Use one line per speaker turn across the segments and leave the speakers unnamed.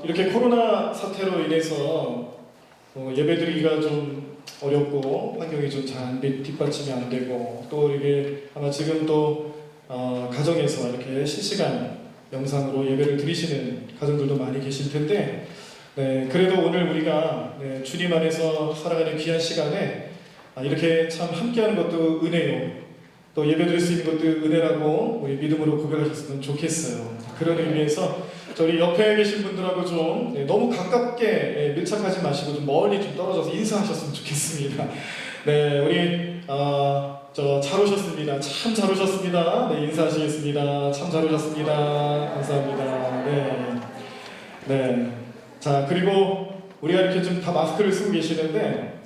이렇게 코로나 사태로 인해서 예배드리기가 좀 어렵고 환경이 좀 잘 뒷받침이 안 되고 또 이게 아마 지금 또 가정에서 이렇게 실시간 영상으로 예배를 드리시는 가정들도 많이 계실 텐데, 네, 그래도 오늘 우리가 주님 안에서 살아가는 귀한 시간에 이렇게 참 함께하는 것도 은혜요, 또 예배드릴 수 있는 것도 은혜라고 우리 믿음으로 고백하셨으면 좋겠어요. 그런 의미에서 저희 옆에 계신 분들하고 좀 너무 가깝게 밀착하지 마시고 좀 멀리 좀 떨어져서 인사하셨으면 좋겠습니다. 네, 우리 잘 오셨습니다. 참 잘 오셨습니다. 네, 인사하시겠습니다. 참 잘 오셨습니다. 감사합니다. 네. 자, 그리고 우리가 이렇게 좀 다 마스크를 쓰고 계시는데,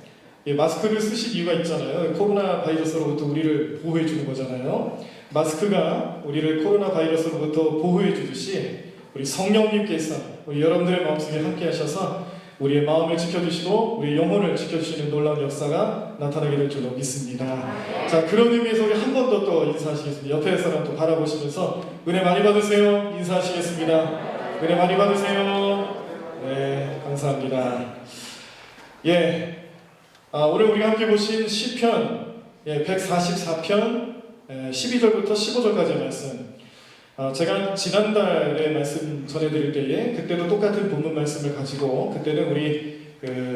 마스크를 쓰실 이유가 있잖아요. 코로나 바이러스로부터 우리를 보호해 주는 거잖아요. 마스크가 우리를 코로나 바이러스로부터 보호해 주듯이 우리 성령님께서 우리 여러분들의 마음속에 함께 하셔서 우리의 마음을 지켜주시고 우리 영혼을 지켜주시는 놀라운 역사가 나타나게 될 줄로 믿습니다. 자, 그런 의미에서 우리 한 번 더 또 인사하시겠습니다. 옆에 사람 또 바라보시면서 은혜 많이 받으세요. 인사하시겠습니다. 은혜 많이 받으세요. 네, 감사합니다. 오늘 우리가 함께 보신 시편 144편 12절부터 15절까지의 말씀, 제가 지난달에 말씀 전해드릴 때에 그때도 똑같은 본문 말씀을 가지고 그때는 우리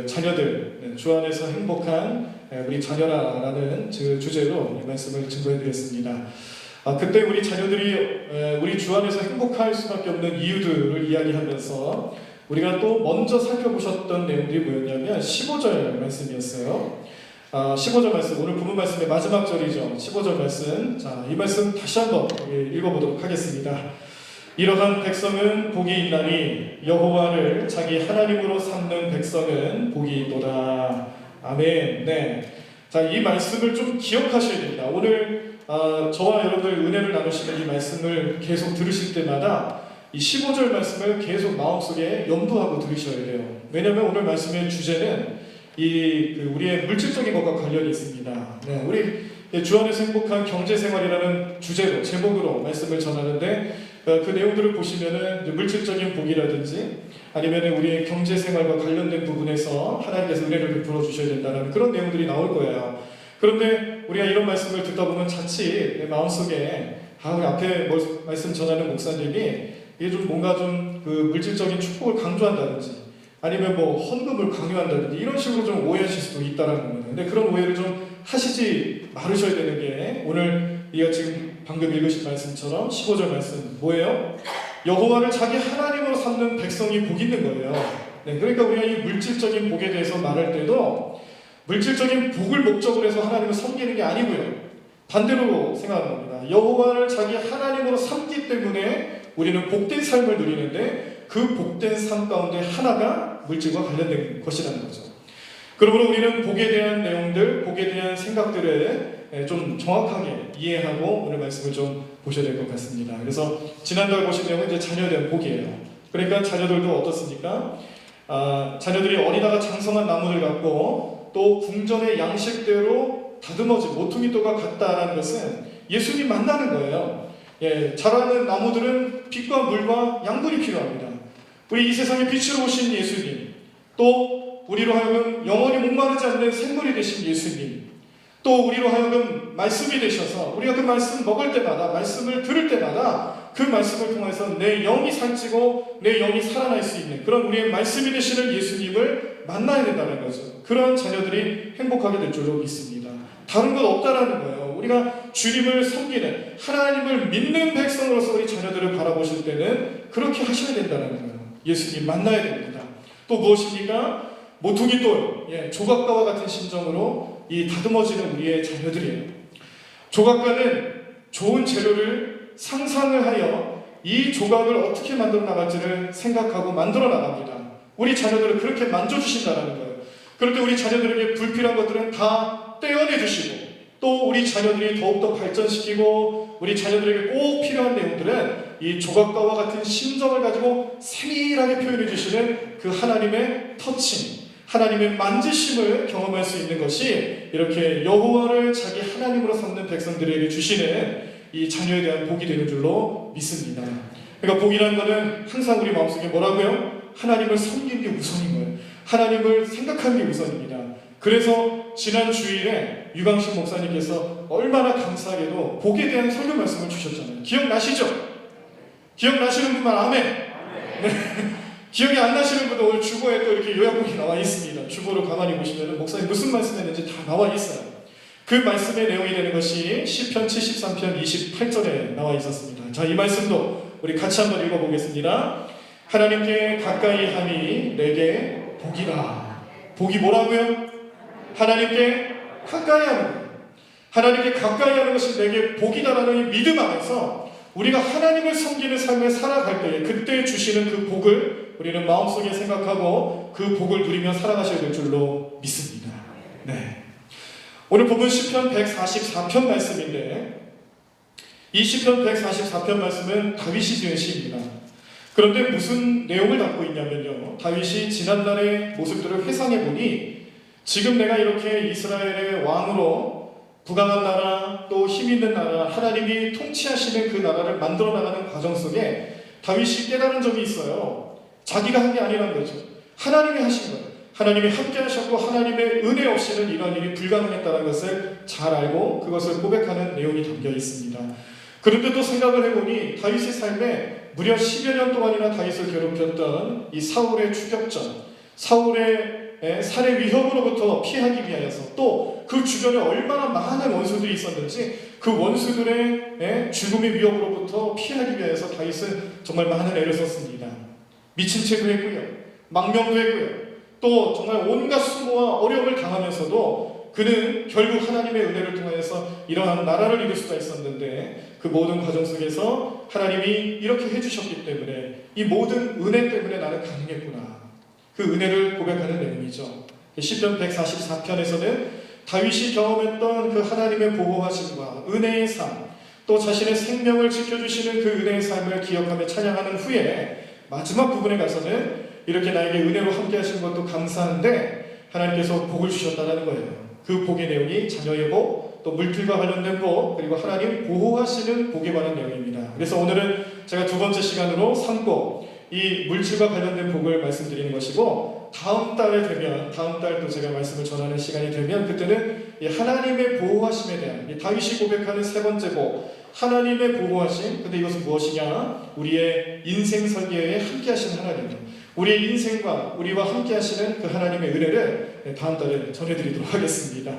자녀들, 주 안에서 행복한 우리 자녀라라는 주제로 이 말씀을 증거해드렸습니다. 그때 우리 자녀들이 우리 주 안에서 행복할 수밖에 없는 이유들을 이야기하면서 우리가 또 먼저 살펴보셨던 내용들이 뭐였냐면 15절 말씀이었어요. 15절 말씀, 오늘 본문 말씀의 마지막 절이죠. 15절 말씀. 자, 이 말씀 다시 한번 읽어보도록 하겠습니다. 이러한 백성은 복이 있나니 여호와를 자기 하나님으로 삼는 백성은 복이 있도다. 아멘. 네. 자, 이 말씀을 좀 기억하셔야 됩니다. 오늘 저와 여러분들 은혜를 나누시는 이 말씀을 계속 들으실 때마다 이 15절 말씀을 계속 마음속에 염두하고 들으셔야 돼요. 왜냐하면 오늘 말씀의 주제는 우리의 물질적인 것과 관련이 있습니다. 네, 우리 주 안에서 행복한 경제생활이라는 주제로, 제목으로 말씀을 전하는데, 그 내용들을 보시면은 물질적인 복이라든지 아니면 우리의 경제생활과 관련된 부분에서 하나님께서 은혜를 베풀어 주셔야 된다는 그런 내용들이 나올 거예요. 그런데 우리가 이런 말씀을 듣다 보면 자칫 내 마음속에 앞에 말씀 전하는 목사님이 이게 좀 뭔가 좀 그 물질적인 축복을 강조한다든지 아니면 뭐 헌금을 강요한다든지 이런 식으로 좀 오해하실 수도 있다는 겁니다. 근데 그런 오해를 좀 하시지 말으셔야 되는 게 오늘 우리가 지금 방금 읽으신 말씀처럼 15절 말씀 뭐예요? 여호와를 자기 하나님으로 삼는 백성이 복 있는 거예요. 네, 그러니까 우리가 이 물질적인 복에 대해서 말할 때도 물질적인 복을 목적으로 해서 하나님을 섬기는 게 아니고요. 반대로 생각하는 겁니다. 여호와를 자기 하나님으로 삼기 때문에 우리는 복된 삶을 누리는데 그 복된 삶 가운데 하나가 물질과 관련된 것이라는 거죠. 그러므로 우리는 복에 대한 내용들, 복에 대한 생각들을 좀 정확하게 이해하고 오늘 말씀을 좀 보셔야 될 것 같습니다. 그래서 지난달 보신 내용은 이제 자녀에 대한 복이에요. 그러니까 자녀들도 어떻습니까? 자녀들이 어리다가 장성한 나무들 같고 또 궁전의 양식대로 다듬어진 모퉁이돌과 같다라는 것은 예수님 만나는 거예요. 자라는 나무들은 빛과 물과 양분이 필요합니다. 우리 이 세상에 빛으로 오신 예수님, 또 우리로 하여금 영원히 목마르지 않는 생물이 되신 예수님, 또 우리로 하여금 말씀이 되셔서 우리가 그 말씀 먹을 때마다, 말씀을 들을 때마다 그 말씀을 통해서 내 영이 살찌고 내 영이 살아날 수 있는 그런 우리의 말씀이 되시는 예수님을 만나야 된다는 거죠. 그런 자녀들이 행복하게 될 줄로 믿습니다. 다른 것 없다라는 거예요. 우리가 주님을 섬기는, 하나님을 믿는 백성으로서 우리 자녀들을 바라보실 때는 그렇게 하셔야 된다는 거예요. 예수님 만나야 됩니다. 또 무엇입니까? 모퉁이돌, 조각가와 같은 심정으로 이 다듬어지는 우리의 자녀들이에요. 조각가는 좋은 재료를 상상을 하여 이 조각을 어떻게 만들어 나갈지를 생각하고 만들어 나갑니다. 우리 자녀들을 그렇게 만져주신다는 거예요. 그럴 때 우리 자녀들에게 불필요한 것들은 다 떼어내 주시고 또 우리 자녀들이 더욱더 발전시키고 우리 자녀들에게 꼭 필요한 내용들은 이 조각가와 같은 심정을 가지고 세밀하게 표현해 주시는 그 하나님의 터칭, 하나님의 만지심을 경험할 수 있는 것이 이렇게 여호와를 자기 하나님으로 삼는 백성들에게 주시는 이 자녀에 대한 복이 되는 줄로 믿습니다. 그러니까 복이라는 거는 항상 우리 마음속에 뭐라고요? 하나님을 섬기는 게 우선인 거예요. 하나님을 생각하는 게 우선입니다. 그래서 지난 주일에 유광식 목사님께서 얼마나 감사하게도 복에 대한 설교 말씀을 주셨잖아요. 기억나시죠? 기억나시는 분만 아멘. 네. 기억이 안 나시는 분도 오늘 주보에 또 이렇게 요약본이 나와 있습니다. 주보를 가만히 보시면 목사님 무슨 말씀했는지 다 나와 있어요. 그 말씀의 내용이 되는 것이 시편 73편 28절에 나와 있었습니다. 자, 이 말씀도 우리 같이 한번 읽어보겠습니다. 하나님께 가까이 함이 내게 복이라. 복이 뭐라고요? 하나님께 가까이 하는 거예요. 하나님께 가까이 하는 것이 내게 복이다라는 이 믿음 안에서 우리가 하나님을 섬기는 삶을 살아갈 때에 그때 주시는 그 복을 우리는 마음속에 생각하고 그 복을 누리며 살아가셔야 될 줄로 믿습니다. 네. 오늘 본문 시편 144편 말씀인데 이 시편 144편 말씀은 다윗이 지은 시입니다. 그런데 무슨 내용을 담고 있냐면요. 다윗이 지난날의 모습들을 회상해 보니 지금 내가 이렇게 이스라엘의 왕으로 부강한 나라 또 힘있는 나라 하나님이 통치하시는 그 나라를 만들어 나가는 과정 속에 다윗이 깨달은 점이 있어요. 자기가 한 게 아니라는 거죠. 하나님이 하신 거예요. 하나님이 함께 하셨고 하나님의 은혜 없이는 이런 일이 불가능했다는 것을 잘 알고 그것을 고백하는 내용이 담겨 있습니다. 그런데 또 생각을 해보니 다윗의 삶에 무려 10여 년 동안이나 다윗을 괴롭혔던 이 사울의 추격전, 사울의 살해 위협으로부터 피하기 위하여서 또 그 주변에 얼마나 많은 원수들이 있었는지 그 원수들의 죽음의 위협으로부터 피하기 위하여서 다윗은 정말 많은 애를 썼습니다. 미친 척도 했고요. 망명도 했고요. 또 정말 온갖 수모와 어려움을 당하면서도 그는 결국 하나님의 은혜를 통하여서 이러한 나라를 이룰 수가 있었는데 그 모든 과정 속에서 하나님이 이렇게 해주셨기 때문에 이 모든 은혜 때문에 나는 가능했구나. 그 은혜를 고백하는 내용이죠. 시편 144편에서는 다윗이 경험했던 그 하나님의 보호하심과 은혜의 삶, 또 자신의 생명을 지켜주시는 그 은혜의 삶을 기억하며 찬양하는 후에 마지막 부분에 가서는 이렇게 나에게 은혜로 함께 하시는 것도 감사한데 하나님께서 복을 주셨다는 거예요. 그 복의 내용이 자녀의 복, 또 물질과 관련된 복, 그리고 하나님 보호하시는 복에 관한 내용입니다. 그래서 오늘은 제가 두 번째 시간으로 삼고 이 물질과 관련된 복을 말씀드리는 것이고 다음 달에 되면 다음 달도 제가 말씀을 전하는 시간이 되면 그때는 이 하나님의 보호하심에 대한 이 다윗이 고백하는 세 번째 복 하나님의 보호하심. 근데 이것은 무엇이냐? 우리의 인생 설계에 함께 하시는 하나님, 우리의 인생과 우리와 함께 하시는 그 하나님의 은혜를 다음 달에 전해드리도록 하겠습니다.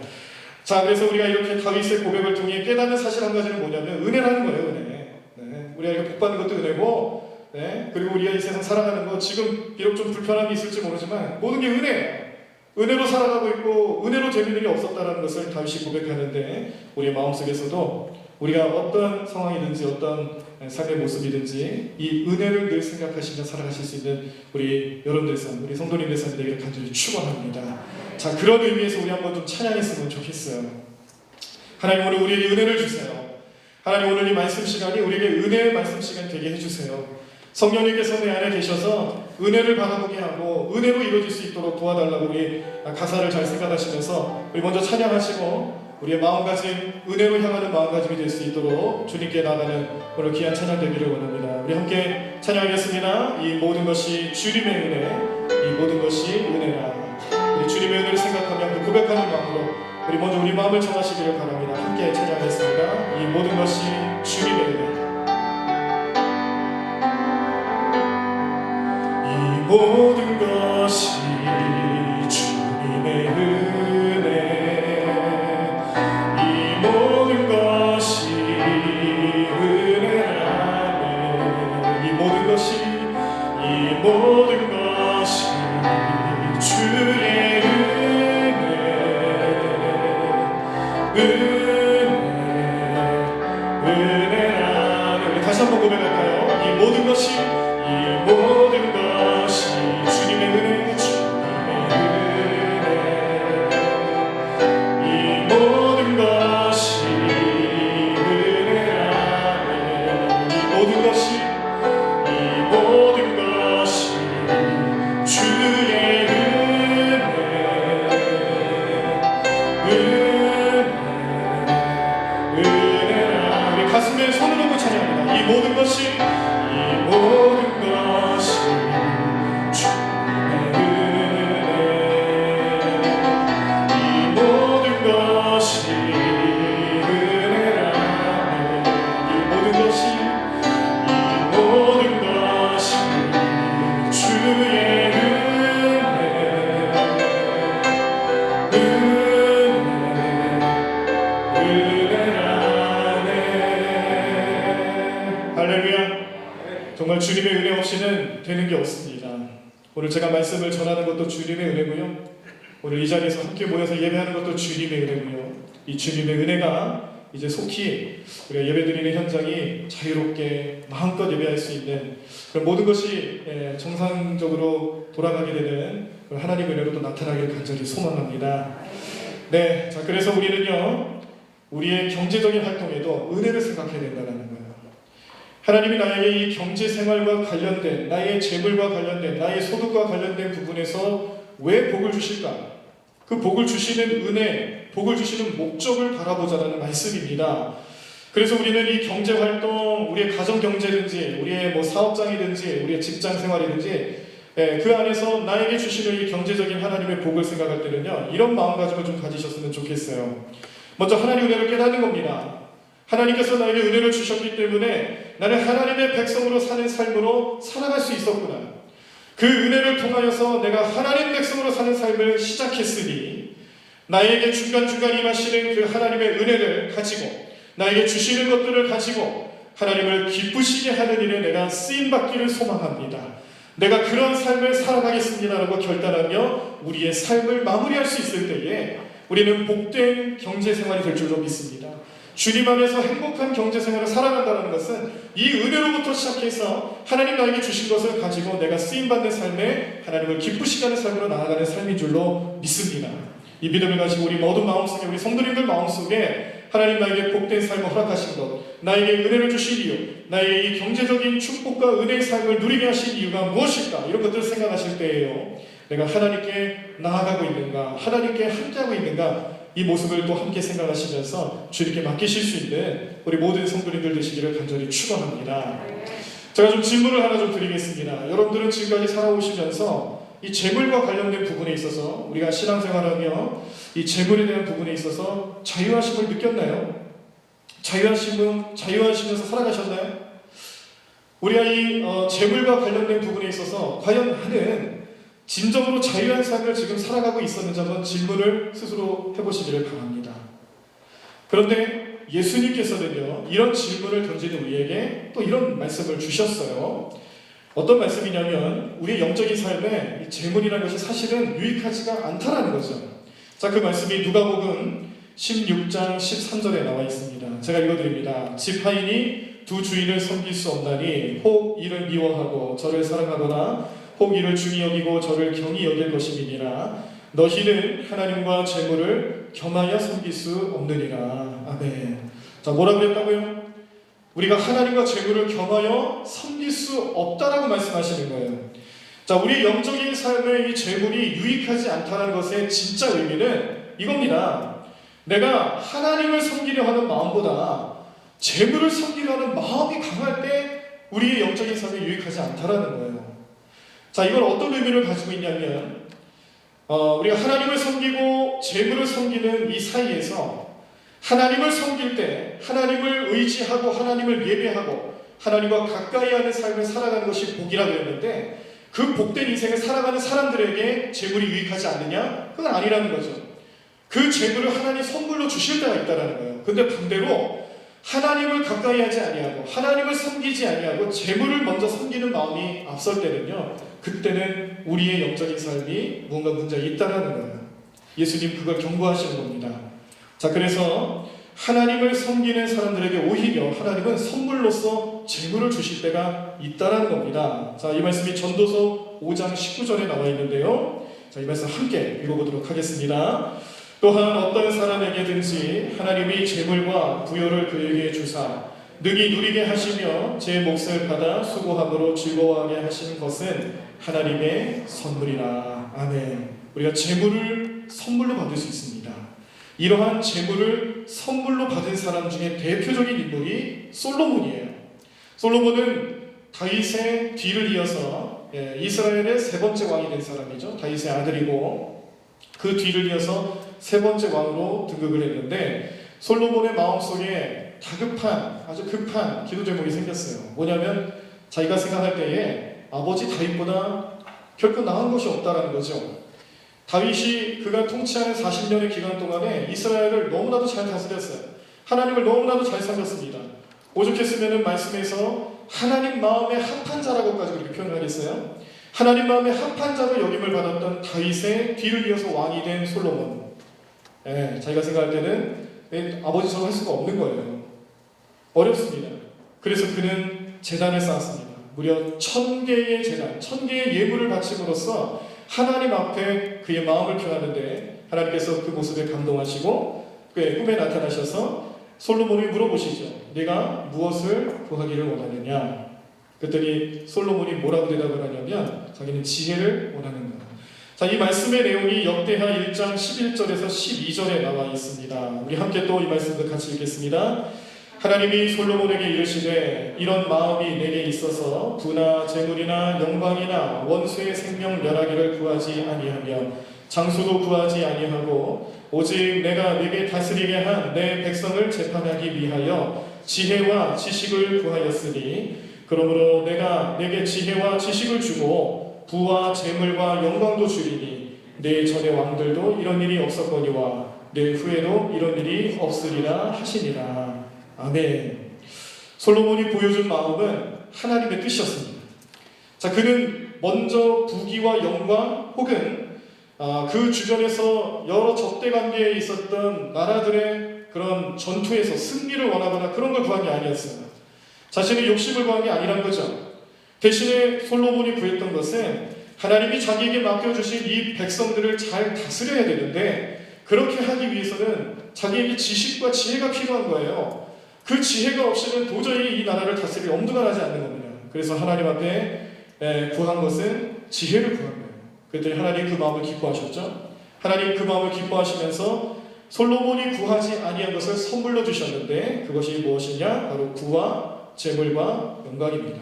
자, 그래서 우리가 이렇게 다윗의 고백을 통해 깨닫는 사실 한 가지는 뭐냐면 은혜라는 거예요. 은혜. 네. 우리가 이렇게 복받는 것도 은혜고 네, 그리고 우리가 이 세상 살아가는 거 지금 비록 좀 불편함이 있을지 모르지만 모든 게 은혜예요. 은혜로 살아가고 있고 은혜로 되는 일이 없었다는 것을 다윗이 고백하는데 우리의 마음속에서도 우리가 어떤 상황이든지 어떤 삶의 모습이든지 이 은혜를 늘 생각하시며 살아가실 수 있는 우리 여러분들 삶, 우리 성도님들 삶이 되기를 간절히 축원합니다. 자, 그런 의미에서 우리 한번 좀 찬양했으면 좋겠어요. 하나님 오늘 우리에게 은혜를 주세요. 하나님 오늘 이 말씀 시간이 우리에게 은혜의 말씀 시간 되게 해주세요. 성령님께서 내 안에 계셔서 은혜를 바라보게 하고 은혜로 이루어질 수 있도록 도와달라고 우리 가사를 잘 생각하시면서 우리 먼저 찬양하시고 우리의 마음가짐, 은혜로 향하는 마음가짐이 될 수 있도록 주님께 나가는 오늘 귀한 찬양 되기를 원합니다. 우리 함께 찬양하겠습니다. 이 모든 것이 주님의 은혜, 이 모든 것이 은혜라. 우리 주님의 은혜를 생각하며 고백하는 마음으로 우리 먼저 우리 마음을 정하시기를 바랍니다. 함께 찬양하겠습니다. 이 모든 것이 주님의 은혜. 모든 것이 주님의 은혜, 이 모든 것이 은혜라네. 이 모든 것이 주의 은혜라네. 우리 다시 한번 고백할까요? 이 모든 것이 주님의 은혜, 이 모든 것이 은혜라네. 이 모든 것이 주의 은혜라. 우리 가슴에 손을 얹고 찬양합니다. 이 모든 것이 정말 주님의 은혜 없이는 되는 게 없습니다. 오늘 제가 말씀을 전하는 것도 주님의 은혜고요. 오늘 이 자리에서 함께 모여서 예배하는 것도 주님의 은혜고요. 이 주님의 은혜가 이제 속히 우리가 예배드리는 현장이 자유롭게 마음껏 예배할 수 있는 그런 모든 것이 정상적으로 돌아가게 되는 하나님의 은혜로 또 나타나기를 간절히 소망합니다. 네, 자 그래서 우리는요 우리의 경제적인 활동에도 은혜를 생각해야 된다는 거예요. 하나님이 나에게 이 경제 생활과 관련된 나의 재물과 관련된 나의 소득과 관련된 부분에서 왜 복을 주실까? 그 복을 주시는 은혜, 복을 주시는 목적을 바라보자라는 말씀입니다. 그래서 우리는 이 경제 활동, 우리의 가정 경제든지, 우리의 뭐 사업장이든지, 우리의 직장 생활이든지, 그 안에서 나에게 주시는 이 경제적인 하나님의 복을 생각할 때는요, 이런 마음가짐을 좀 가지셨으면 좋겠어요. 먼저 하나님의 은혜를 깨닫는 겁니다. 하나님께서 나에게 은혜를 주셨기 때문에 나는 하나님의 백성으로 사는 삶으로 살아갈 수 있었구나. 그 은혜를 통하여서 내가 하나님 백성으로 사는 삶을 시작했으니 나에게 중간중간 임하시는 그 하나님의 은혜를 가지고 나에게 주시는 것들을 가지고 하나님을 기쁘시게 하는 일에 내가 쓰임받기를 소망합니다. 내가 그런 삶을 살아가겠습니다라고 결단하며 우리의 삶을 마무리할 수 있을 때에 우리는 복된 경제생활이 될 줄로 믿습니다. 주님 안에서 행복한 경제생활을 살아간다는 것은 이 은혜로부터 시작해서 하나님 나에게 주신 것을 가지고 내가 쓰임받는 삶에 하나님을 기쁘시게 하는 삶으로 나아가는 삶인 줄로 믿습니다. 이 믿음을 가지고 우리 모든 마음속에 우리 성도님들 마음속에 하나님 나에게 복된 삶을 허락하신 것, 나에게 은혜를 주신 이유, 나의 이 경제적인 축복과 은혜의 삶을 누리게 하신 이유가 무엇일까? 이런 것들을 생각하실 때에요, 내가 하나님께 나아가고 있는가, 하나님께 함께하고 있는가, 이 모습을 또 함께 생각하시면서 주님께 맡기실 수 있는 우리 모든 성도님들 되시기를 간절히 축원합니다. 제가 좀 질문을 하나 좀 드리겠습니다. 여러분들은 지금까지 살아오시면서 이 재물과 관련된 부분에 있어서 우리가 신앙생활하며 이 재물에 대한 부분에 있어서 자유하심을 느꼈나요? 자유하시면서 살아가셨나요? 우리가 이 재물과 관련된 부분에 있어서 과연 나는 진정으로 자유한 삶을 지금 살아가고 있었는지 한번 질문을 스스로 해보시기를 바랍니다. 그런데 예수님께서는요, 이런 질문을 던지는 우리에게 또 이런 말씀을 주셨어요. 어떤 말씀이냐면 우리의 영적인 삶에 이 재물이라는 것이 사실은 유익하지가 않다라는 거죠. 자, 그 말씀이 누가복음 16장 13절에 나와 있습니다. 제가 읽어드립니다. 지파인이 두 주인을 섬길 수 없나니 혹 이를 미워하고 저를 사랑하거나 혹 이를 중히 여기고 저를 경히 여길 것임이니라. 너희는 하나님과 재물을 겸하여 섬길 수 없느니라. 아멘. 자, 뭐라 그랬다고요? 우리가 하나님과 재물을 겸하여 섬길 수 없다라고 말씀하시는 거예요. 자, 우리 영적인 삶의 이 재물이 유익하지 않다는 것의 진짜 의미는 이겁니다. 내가 하나님을 섬기려 하는 마음보다 재물을 섬기려 하는 마음이 강할 때 우리의 영적인 삶이 유익하지 않다라는 거예요. 자, 이건 어떤 의미를 가지고 있냐면 우리가 하나님을 섬기고 재물을 섬기는 이 사이에서 하나님을 섬길 때 하나님을 의지하고 하나님을 예배하고 하나님과 가까이 하는 삶을 살아가는 것이 복이라고 했는데 그 복된 인생을 살아가는 사람들에게 재물이 유익하지 않느냐? 그건 아니라는 거죠. 그 재물을 하나님 선물로 주실 때가 있다는 거예요. 근데 반대로 하나님을 가까이 하지 아니하고 하나님을 섬기지 아니하고 재물을 먼저 섬기는 마음이 앞설 때는요, 그때는 우리의 영적인 삶이 뭔가 문제가 있다라는 거예요. 예수님 그걸 경고하시는 겁니다. 자, 그래서 하나님을 섬기는 사람들에게 오히려 하나님은 선물로서 재물을 주실 때가 있다라는 겁니다. 자, 이 말씀이 전도서 5장 19절에 나와 있는데요. 자, 이 말씀 함께 읽어보도록 하겠습니다. 또한 어떤 사람에게든지 하나님이 재물과 부요를 그에게 주사 능히 누리게 하시며 제 몫을 받아 수고함으로 즐거워하게 하시는 것은 하나님의 선물이라. 아멘. 우리가 재물을 선물로 받을 수 있습니다. 이러한 재물을 선물로 받은 사람 중에 대표적인 인물이 솔로몬이에요. 솔로몬은 다윗의 뒤를 이어서 이스라엘의 세 번째 왕이 된 사람이죠. 다윗의 아들이고 그 뒤를 이어서 세 번째 왕으로 등극을 했는데 솔로몬의 마음속에 다급한 아주 급한 기도 제목이 생겼어요. 뭐냐면 자기가 생각할 때에 아버지 다윗보다 결코 나은 것이 없다라는 거죠. 다윗이 그가 통치하는 40년의 기간 동안에 이스라엘을 너무나도 잘 다스렸어요. 하나님을 너무나도 잘 섬겼습니다. 오죽했으면 말씀에서 하나님 마음에 합한 자라고까지 그렇게 표현을 하겠어요. 하나님 마음에 합한 자로 여김을 받았던 다윗의 뒤를 이어서 왕이 된 솔로몬. 자기가 생각할 때는 아버지처럼 할 수가 없는 거예요. 어렵습니다. 그래서 그는 제단을 쌓았습니다. 무려 1000개의 제단, 1000개의 예물을 바침으로써 하나님 앞에 그의 마음을 표하는데 하나님께서 그 모습에 감동하시고 그의 꿈에 나타나셔서 솔로몬이 물어보시죠. 네가 무엇을 구하기를 원하느냐? 그랬더니 솔로몬이 뭐라고 대답을 하냐면 자기는 지혜를 원하는 거예요. 자, 이 말씀의 내용이 역대하 1장 11절에서 12절에 나와 있습니다. 우리 함께 또 이 말씀도 같이 읽겠습니다. 하나님이 솔로몬에게 이르시되 이런 마음이 내게 있어서 부나 재물이나 영광이나 원수의 생명 멸하기를 구하지 아니하며 장수도 구하지 아니하고 오직 내가 네게 다스리게 한 내 백성을 재판하기 위하여 지혜와 지식을 구하였으니 그러므로 내가 네게 지혜와 지식을 주고 부와 재물과 영광도 주리니 내 전의 왕들도 이런 일이 없었거니와 내 후에도 이런 일이 없으리라 하시니라. 아멘. 솔로몬이 보여준 마음은 하나님의 뜻이었습니다. 자, 그는 먼저 부귀와 영광 혹은 그 주변에서 여러 적대 관계에 있었던 나라들의 그런 전투에서 승리를 원하거나 그런 걸 구한 게 아니었어요. 자신의 욕심을 구한 게 아니란 거죠. 대신에 솔로몬이 구했던 것은 하나님이 자기에게 맡겨주신 이 백성들을 잘 다스려야 되는데 그렇게 하기 위해서는 자기에게 지식과 지혜가 필요한 거예요. 그 지혜가 없이는 도저히 이 나라를 다스릴 엄두가 나지 않는 겁니다. 그래서 하나님 앞에 구한 것은 지혜를 구한 거예요. 그랬더니 하나님 그 마음을 기뻐하셨죠. 하나님 그 마음을 기뻐하시면서 솔로몬이 구하지 아니한 것을 선물로 주셨는데 그것이 무엇이냐? 바로 부와 재물과 영광입니다.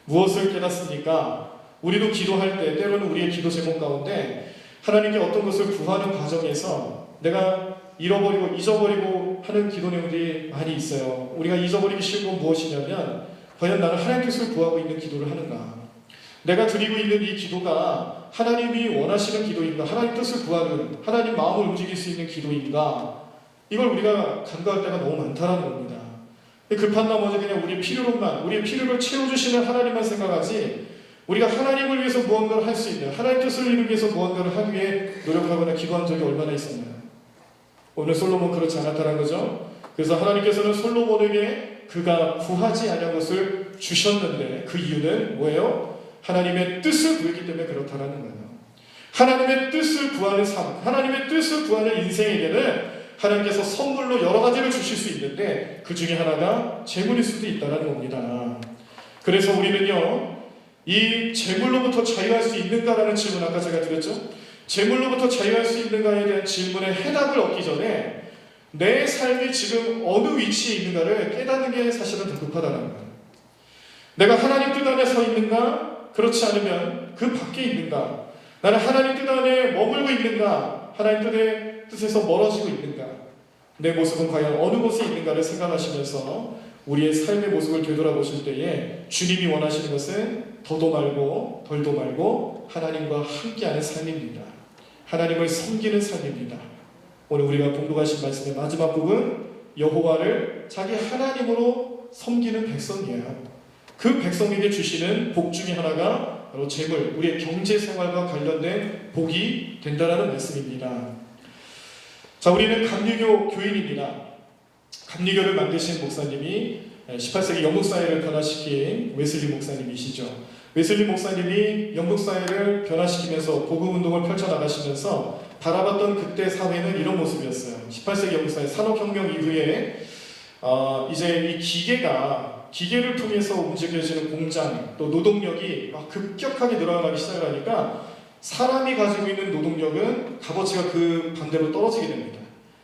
무엇을 깨닫습니까? 우리도 기도할 때 때로는 우리의 기도 제목 가운데 하나님께 어떤 것을 구하는 과정에서 내가 잃어버리고 잊어버리고 하는 기도 내용들이 많이 있어요. 우리가 잊어버리기 쉬운 건 무엇이냐면 과연 나는 하나님 뜻을 구하고 있는 기도를 하는가? 내가 드리고 있는 이 기도가 하나님이 원하시는 기도인가? 하나님 뜻을 구하는 하나님 마음을 움직일 수 있는 기도인가? 이걸 우리가 간과할 때가 너무 많다는 겁니다. 급한 나머지 그냥 우리의 필요로만 우리의 필요를 채워주시는 하나님만 생각하지 우리가 하나님을 위해서 무언가를 할 수 있는 하나님 뜻을 이루기 위해서 무언가를 하기 위해 노력하거나 기도한 적이 얼마나 있었나요? 오늘 솔로몬 그렇지 않았다는 거죠. 그래서 하나님께서는 솔로몬에게 그가 구하지 아니한 것을 주셨는데 그 이유는 뭐예요? 하나님의 뜻을 구했기 때문에 그렇다는 거예요. 하나님의 뜻을 구하는 삶, 하나님의 뜻을 구하는 인생에게는 하나님께서 선물로 여러 가지를 주실 수 있는데 그 중에 하나가 재물일 수도 있다는 겁니다. 그래서 우리는요, 이 재물로부터 자유할 수 있는가라는 질문 아까 제가 드렸죠. 재물로부터 자유할 수 있는가에 대한 질문에 해답을 얻기 전에 내 삶이 지금 어느 위치에 있는가를 깨닫는 게 사실은 더 급하다는 거예요. 내가 하나님 뜻 안에 서 있는가? 그렇지 않으면 그 밖에 있는가? 나는 하나님 뜻 안에 머물고 있는가? 하나님 뜻에서 멀어지고 있는가? 내 모습은 과연 어느 곳에 있는가를 생각하시면서 우리의 삶의 모습을 되돌아보실 때에 주님이 원하시는 것은 더도 말고 덜도 말고 하나님과 함께하는 삶입니다. 하나님을 섬기는 삶입니다. 오늘 우리가 봉독하신 말씀의 마지막 부분 여호와를 자기 하나님으로 섬기는 백성이에요. 그 백성에게 주시는 복 중에 하나가 바로 재물, 우리의 경제생활과 관련된 복이 된다라는 말씀입니다. 자, 우리는 감리교 교인입니다. 감리교를 만드신 목사님이 18세기 영국 사회를 변화시킨 웨슬리 목사님이시죠. 웨슬리 목사님이 영국 사회를 변화시키면서 복음운동을 펼쳐나가시면서 바라봤던 그때 사회는 이런 모습이었어요. 18세기 영국 사회 산업혁명 이후에 이제 이 기계를 통해서 움직여지는 공장 또 노동력이 막 급격하게 늘어나기 시작을 하니까 사람이 가지고 있는 노동력은 값어치가 그 반대로 떨어지게 됩니다.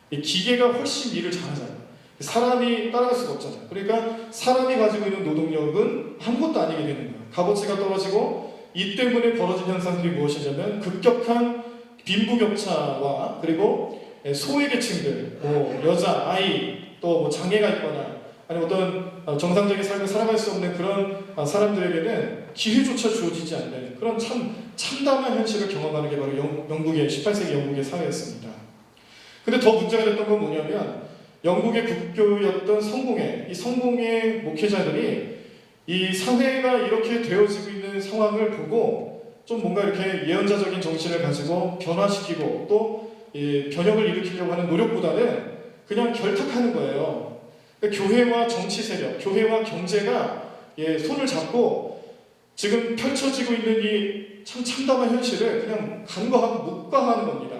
이 기계가 훨씬 일을 잘하잖아요. 사람이 따라갈 수가 없잖아요. 그러니까 사람이 가지고 있는 노동력은 아무것도 아니게 되는 거예요. 값어치가 떨어지고 이 때문에 벌어진 현상들이 무엇이냐면 급격한 빈부격차와 그리고 소외계층들, 여자, 아이, 또 장애가 있거나 아니면 어떤 정상적인 삶을 살아갈 수 없는 그런 사람들에게는 기회조차 주어지지 않는 그런 참담한 현실을 경험하는 게 바로 영국의 18세기 영국의 사회였습니다. 근데 더 문제가 됐던 건 뭐냐면 영국의 국교였던 성공회, 이 성공회 목회자들이 이 사회가 이렇게 되어지고 있는 상황을 보고 좀 뭔가 이렇게 예언자적인 정신을 가지고 변화시키고 또 변혁을 일으키려고 하는 노력보다는 그냥 결탁하는 거예요. 그러니까 교회와 정치 세력, 교회와 경제가 손을 잡고 지금 펼쳐지고 있는 이 참 참담한 현실을 그냥 간과하고 묵과하는 겁니다.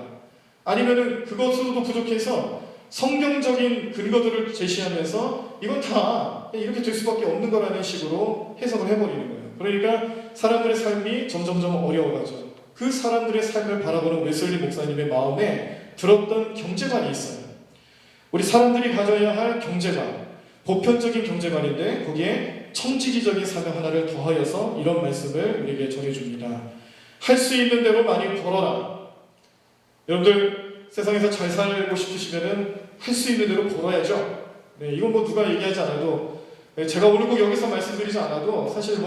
아니면은 그것으로도 부족해서 성경적인 근거들을 제시하면서 이건 다 이렇게 될 수밖에 없는 거라는 식으로 해석을 해버리는 거예요. 그러니까 사람들의 삶이 점점점 어려워가죠. 그 사람들의 삶을 바라보는 웨슬리 목사님의 마음에 들었던 경제관이 있어요. 우리 사람들이 가져야 할 경제관, 보편적인 경제관인데 거기에 청지기적인 사명 하나를 더하여서 이런 말씀을 우리에게 전해줍니다. 할 수 있는 대로 많이 벌어라. 여러분들 세상에서 잘 살고 싶으시면은 할 수 있는 대로 벌어야죠. 네, 이건 뭐 누가 얘기하지 않아도 제가 오늘 꼭 여기서 말씀드리지 않아도 사실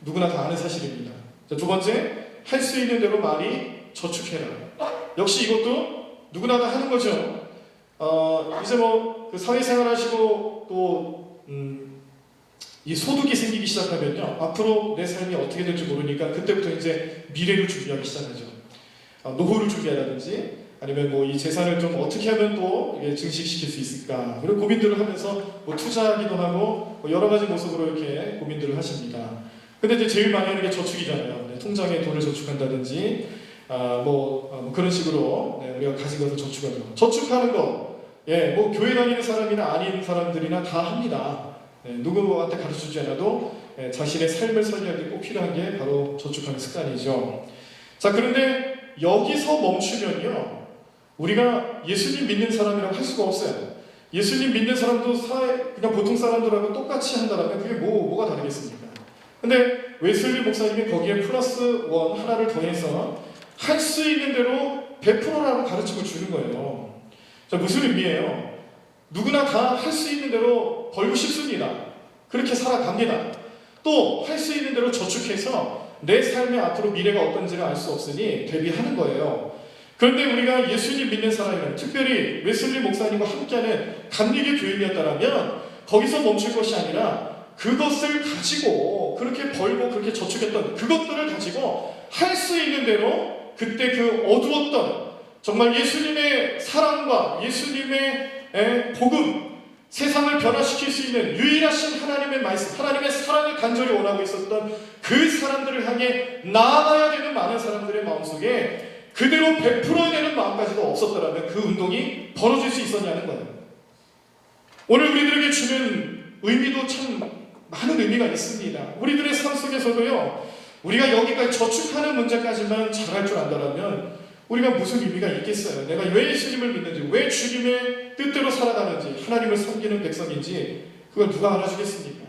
누구나 다 아는 사실입니다. 자, 두 번째, 할 수 있는 대로 많이 저축해라. 역시 이것도 누구나 다 하는 거죠. 이제 그 사회생활 하시고 또 이 소득이 생기기 시작하면요, 앞으로 내 삶이 어떻게 될지 모르니까 그때부터 이제 미래를 준비하기 시작하죠. 노후를 준비하라든지 아니면 이 재산을 좀 어떻게 하면 또 증식시킬 수 있을까 이런 고민들을 하면서 투자하기도 하고 여러 가지 모습으로 이렇게 고민들을 하십니다. 근데 이제 제일 많이 하는 게 저축이잖아요. 네, 통장에 돈을 저축한다든지 그런 식으로 우리가 가진 것을 저축하죠. 저축하는 거, 교회 다니는 사람이나 아닌 사람들이나 다 합니다. 누구한테 가르쳐주지 않아도 자신의 삶을 살려야 꼭 필요한 게 바로 저축하는 습관이죠. 자, 그런데 여기서 멈추면요, 우리가 예수님 믿는 사람이라고 할 수가 없어요. 예수님 믿는 사람도 그냥 보통 사람들하고 똑같이 한다면 그게 뭐가 다르겠습니까? 근데 웨슬리 목사님이 거기에 플러스 원 하나를 더해서 할 수 있는 대로 베풀어라고 가르치고 주는 거예요. 자, 무슨 의미예요? 누구나 다 할 수 있는 대로 벌고 싶습니다. 그렇게 살아갑니다. 또 할 수 있는 대로 저축해서 내 삶의 앞으로 미래가 어떤지를 알 수 없으니 대비하는 거예요. 그런데 우리가 예수님 믿는 사람이면, 특별히 웨슬리 목사님과 함께하는 감리교 교인이었다면 거기서 멈출 것이 아니라 그것을 가지고 그렇게 벌고 그렇게 저축했던 그것들을 가지고 할 수 있는 대로 그때 그 어두웠던 정말 예수님의 사랑과 예수님의 복음, 세상을 변화시킬 수 있는 유일하신 하나님의 말씀, 하나님의 사랑을 간절히 원하고 있었던 그 사람들을 향해 나아가야 되는 많은 사람들의 마음속에 그대로 베풀어야 되는 마음까지도 없었더라면 그 운동이 벌어질 수 있었냐는 거예요. 오늘 우리들에게 주는 의미도 참 많은 의미가 있습니다. 우리들의 삶 속에서도요, 우리가 여기까지 저축하는 문제까지만 잘할 줄 안다면 우리가 무슨 의미가 있겠어요? 내가 왜 예수님을 믿는지, 왜 주님의 뜻대로 살아가는지, 하나님을 섬기는 백성인지 그걸 누가 알아주겠습니까?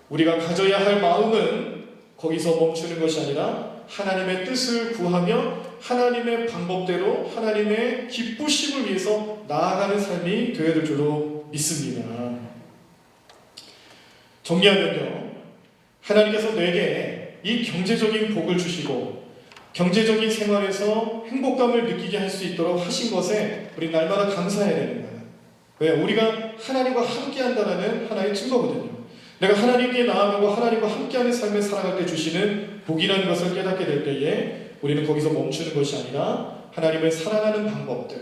우리가 가져야 할 마음은 거기서 멈추는 것이 아니라 하나님의 뜻을 구하며 하나님의 방법대로 하나님의 기쁘심을 위해서 나아가는 삶이 되어야 될 줄로 믿습니다. 정리하면요, 하나님께서 내게 이 경제적인 복을 주시고 경제적인 생활에서 행복감을 느끼게 할 수 있도록 하신 것에 우리 날마다 감사해야 되는 거예요. 왜? 우리가 하나님과 함께한다는 하나의 증거거든요. 내가 하나님께 나아가고 하나님과 함께하는 삶을 살아갈 때 주시는 복이라는 것을 깨닫게 될 때에 우리는 거기서 멈추는 것이 아니라 하나님을 사랑하는 방법들,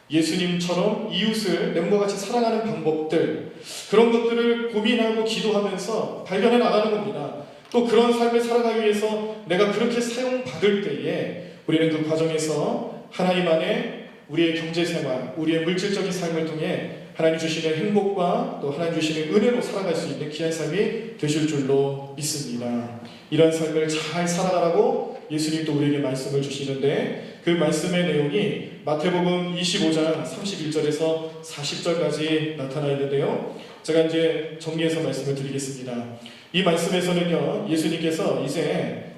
예수님처럼 이웃을 내 몸과 같이 사랑하는 방법들, 그런 것들을 고민하고 기도하면서 발견해 나가는 겁니다. 또 그런 삶을 살아가기 위해서 내가 그렇게 사용받을 때에 우리는 그 과정에서 하나님 안에 우리의 경제생활, 우리의 물질적인 삶을 통해 하나님 주시는 행복과 또 하나님 주시는 은혜로 살아갈 수 있는 귀한 삶이 되실 줄로 믿습니다. 이런 삶을 잘 살아가라고 예수님 또 우리에게 말씀을 주시는데 그 말씀의 내용이 마태복음 25장 31절에서 40절까지 나타나 있는데요. 제가 이제 정리해서 말씀을 드리겠습니다. 이 말씀에서는요, 예수님께서 이제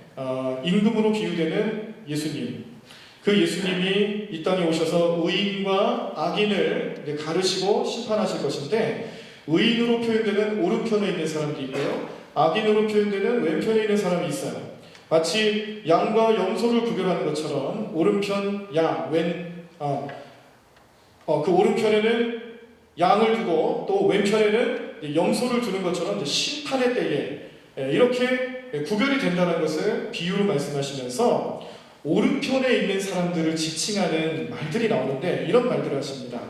임금으로 비유되는 예수님, 그 예수님이 이 땅에 오셔서 의인과 악인을 가르시고 심판하실 것인데, 의인으로 표현되는 오른편에 있는 사람도 있고요, 악인으로 표현되는 왼편에 있는 사람이 있어요. 마치 양과 염소를 구별하는 것처럼 오른편 양, 그 오른편에는 양을 두고 또 왼편에는 염소를 두는 것처럼 이제 심판의 때에 이렇게 구별이 된다는 것을 비유로 말씀하시면서 오른편에 있는 사람들을 지칭하는 말들이 나오는데 이런 말들을 하십니다.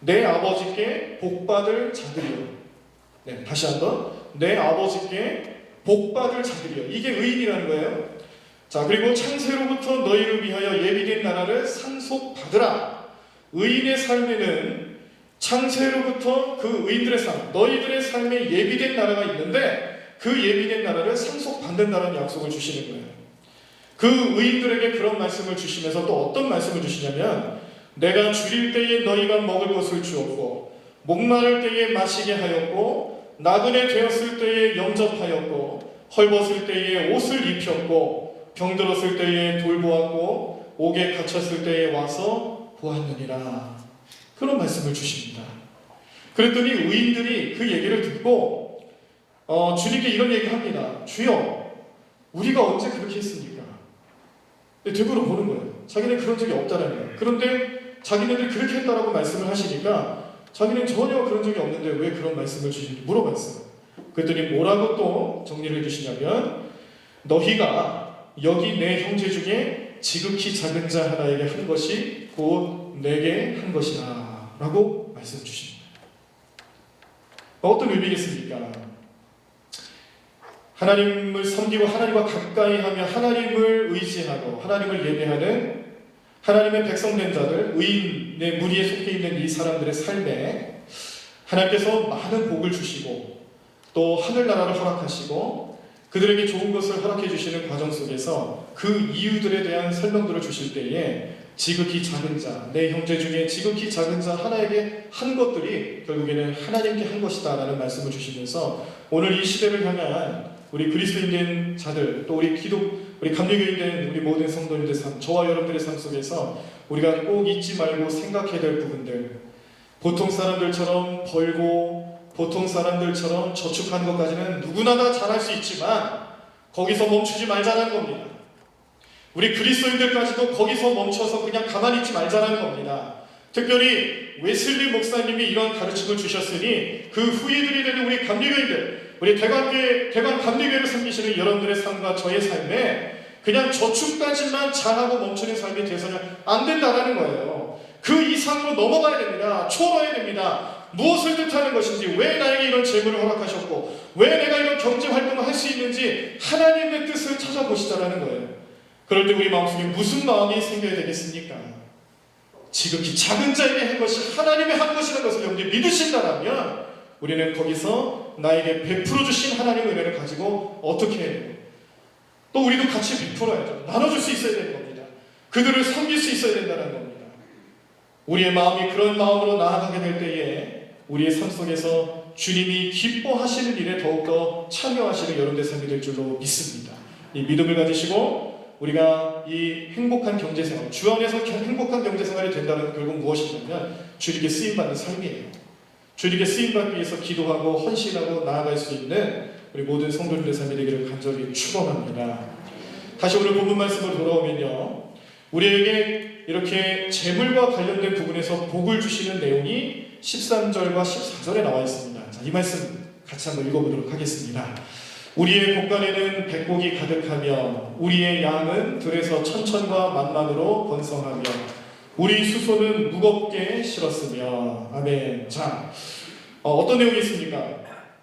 내 아버지께 복받을 자들이여. 네, 다시 한번 내 아버지께 복받을 자들이여. 이게 의인이라는 거예요. 자, 그리고 창세로부터 너희를 위하여 예비된 나라를 상속받으라. 의인의 삶에는 창세로부터 그 의인들의 삶, 너희들의 삶에 예비된 나라가 있는데 그 예비된 나라를 상속받는다는 약속을 주시는 거예요. 그 의인들에게 그런 말씀을 주시면서 또 어떤 말씀을 주시냐면 내가 줄일 때에 너희가 먹을 것을 주었고 목마를 때에 마시게 하였고 나그네 되었을 때에 영접하였고 헐벗을 때에 옷을 입혔고 병들었을 때에 돌보았고 옥에 갇혔을 때에 와서 보았느니라. 그런 말씀을 주십니다. 그랬더니 의인들이 그 얘기를 듣고 주님께 이런 얘기를 합니다. 주여, 우리가 언제 그렇게 했습니까? 되돌아 보는 거예요. 자기는 그런 적이 없다는 거예요. 그런데 자기네들이 그렇게 했다라고 말씀을 하시니까 자기는 전혀 그런 적이 없는데 왜 그런 말씀을 주시는지 물어봤어요. 그랬더니 뭐라고 또 정리를 해주시냐면 너희가 여기 내 형제 중에 지극히 작은 자 하나에게 한 것이 곧 내게 한 것이라 라고 말씀 주십니다. 어떤 의미겠습니까? 하나님을 섬기고 하나님과 가까이 하며 하나님을 의지하고 하나님을 예배하는 하나님의 백성된 자들, 의인의 무리에 속해 있는 이 사람들의 삶에 하나님께서 많은 복을 주시고 또 하늘나라를 허락하시고 그들에게 좋은 것을 허락해 주시는 과정 속에서 그 이유들에 대한 설명들을 주실 때에 지극히 작은 자, 내 형제 중에 지극히 작은 자 하나에게 한 것들이 결국에는 하나님께 한 것이다 라는 말씀을 주시면서 오늘 이 시대를 향한 우리 그리스도인된 자들, 또 우리 감리교인된 우리 모든 성도님들 삶, 저와 여러분들의 삶 속에서 우리가 꼭 잊지 말고 생각해야 될 부분들, 보통 사람들처럼 벌고 보통 사람들처럼 저축하는 것까지는 누구나 다 잘할 수 있지만 거기서 멈추지 말자는 겁니다. 우리 그리스도인들까지도 거기서 멈춰서 그냥 가만히 있지 말자는 겁니다. 특별히 웨슬리 목사님이 이런 가르침을 주셨으니 그 후예들이 되는 우리 감리교인들, 우리 대관 감리교회를 섬기시는 여러분들의 삶과 저의 삶에 그냥 저축까지만 잘하고 멈추는 삶이 되서는 안 된다라는 거예요. 그 이상으로 넘어가야 됩니다. 초월해야 됩니다. 무엇을 뜻하는 것인지, 왜 나에게 이런 재물을 허락하셨고 왜 내가 이런 경제 활동을 할 수 있는지 하나님의 뜻을 찾아보시자라는 거예요. 그럴 때 우리 마음속에 무슨 마음이 생겨야 되겠습니까? 지극히 작은 자에게 한 것이 하나님의 한 것이라는 것을 여러분들이 믿으신다면 우리는 거기서 나에게 베풀어 주신 하나님의 은혜를 가지고 어떻게 해야 돼요? 또 우리도 같이 베풀어야죠. 나눠줄 수 있어야 되는 겁니다. 그들을 섬길 수 있어야 된다는 겁니다. 우리의 마음이 그런 마음으로 나아가게 될 때에 우리의 삶 속에서 주님이 기뻐하시는 일에 더욱더 참여하시는 여러분들의 삶이 될 줄로 믿습니다. 이 믿음을 가지시고 우리가 이 행복한 경제생활, 주 안에서 행복한 경제생활이 된다는 건 결국 무엇이냐면 주님께 쓰임받는 삶이에요. 주님께 쓰임받기 위해서 기도하고 헌신하고 나아갈 수 있는 우리 모든 성도님들의 삶이 되기를 간절히 축원합니다. 다시 오늘 본문 말씀으로 돌아오면요, 우리에게 이렇게 재물과 관련된 부분에서 복을 주시는 내용이 13절과 14절에 나와 있습니다. 자, 이 말씀 같이 한번 읽어보도록 하겠습니다. 우리의 곳간에는 백곡이 가득하며 우리의 양은 들에서 천천과 만만으로 번성하며 우리 수소는 무겁게 실었으며. 아멘. 자, 어떤 내용이 있습니까?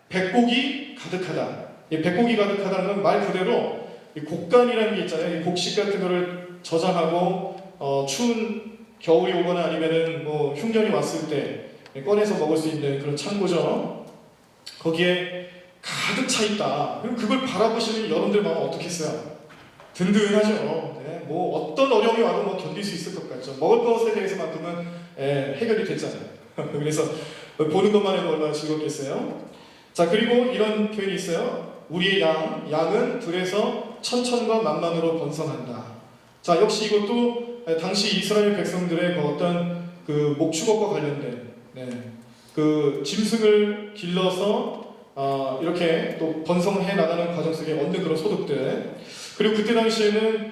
백곡이 가득하다. 이 백곡이 가득하다는 건 말 그대로 이 곡간이라는 게 있잖아요. 이 곡식 같은 거를 저장하고 추운 겨울이 오거나 아니면은 뭐 흉년이 왔을 때 꺼내서 먹을 수 있는 그런 창고죠. 거기에 가득 차 있다. 그럼 그걸 바라보시는 여러분들 마음 어떻겠어요? 든든하죠. 네, 뭐 어떤 어려움이 와도 뭐 견딜 수 있을 것 같죠. 먹을 것에 대해서만큼은 해결이 됐잖아요. 그래서 보는 것만 해도 얼마나 즐겁겠어요. 자, 그리고 이런 표현이 있어요. 우리의 양은 들에서 천천과 만만으로 번성한다. 자, 역시 이것도 당시 이스라엘 백성들의 그 어떤 그 목축업과 관련된 그 짐승을 길러서 이렇게 또 번성해 나가는 과정 속에 얻는 그런 소득들, 그리고 그때 당시에는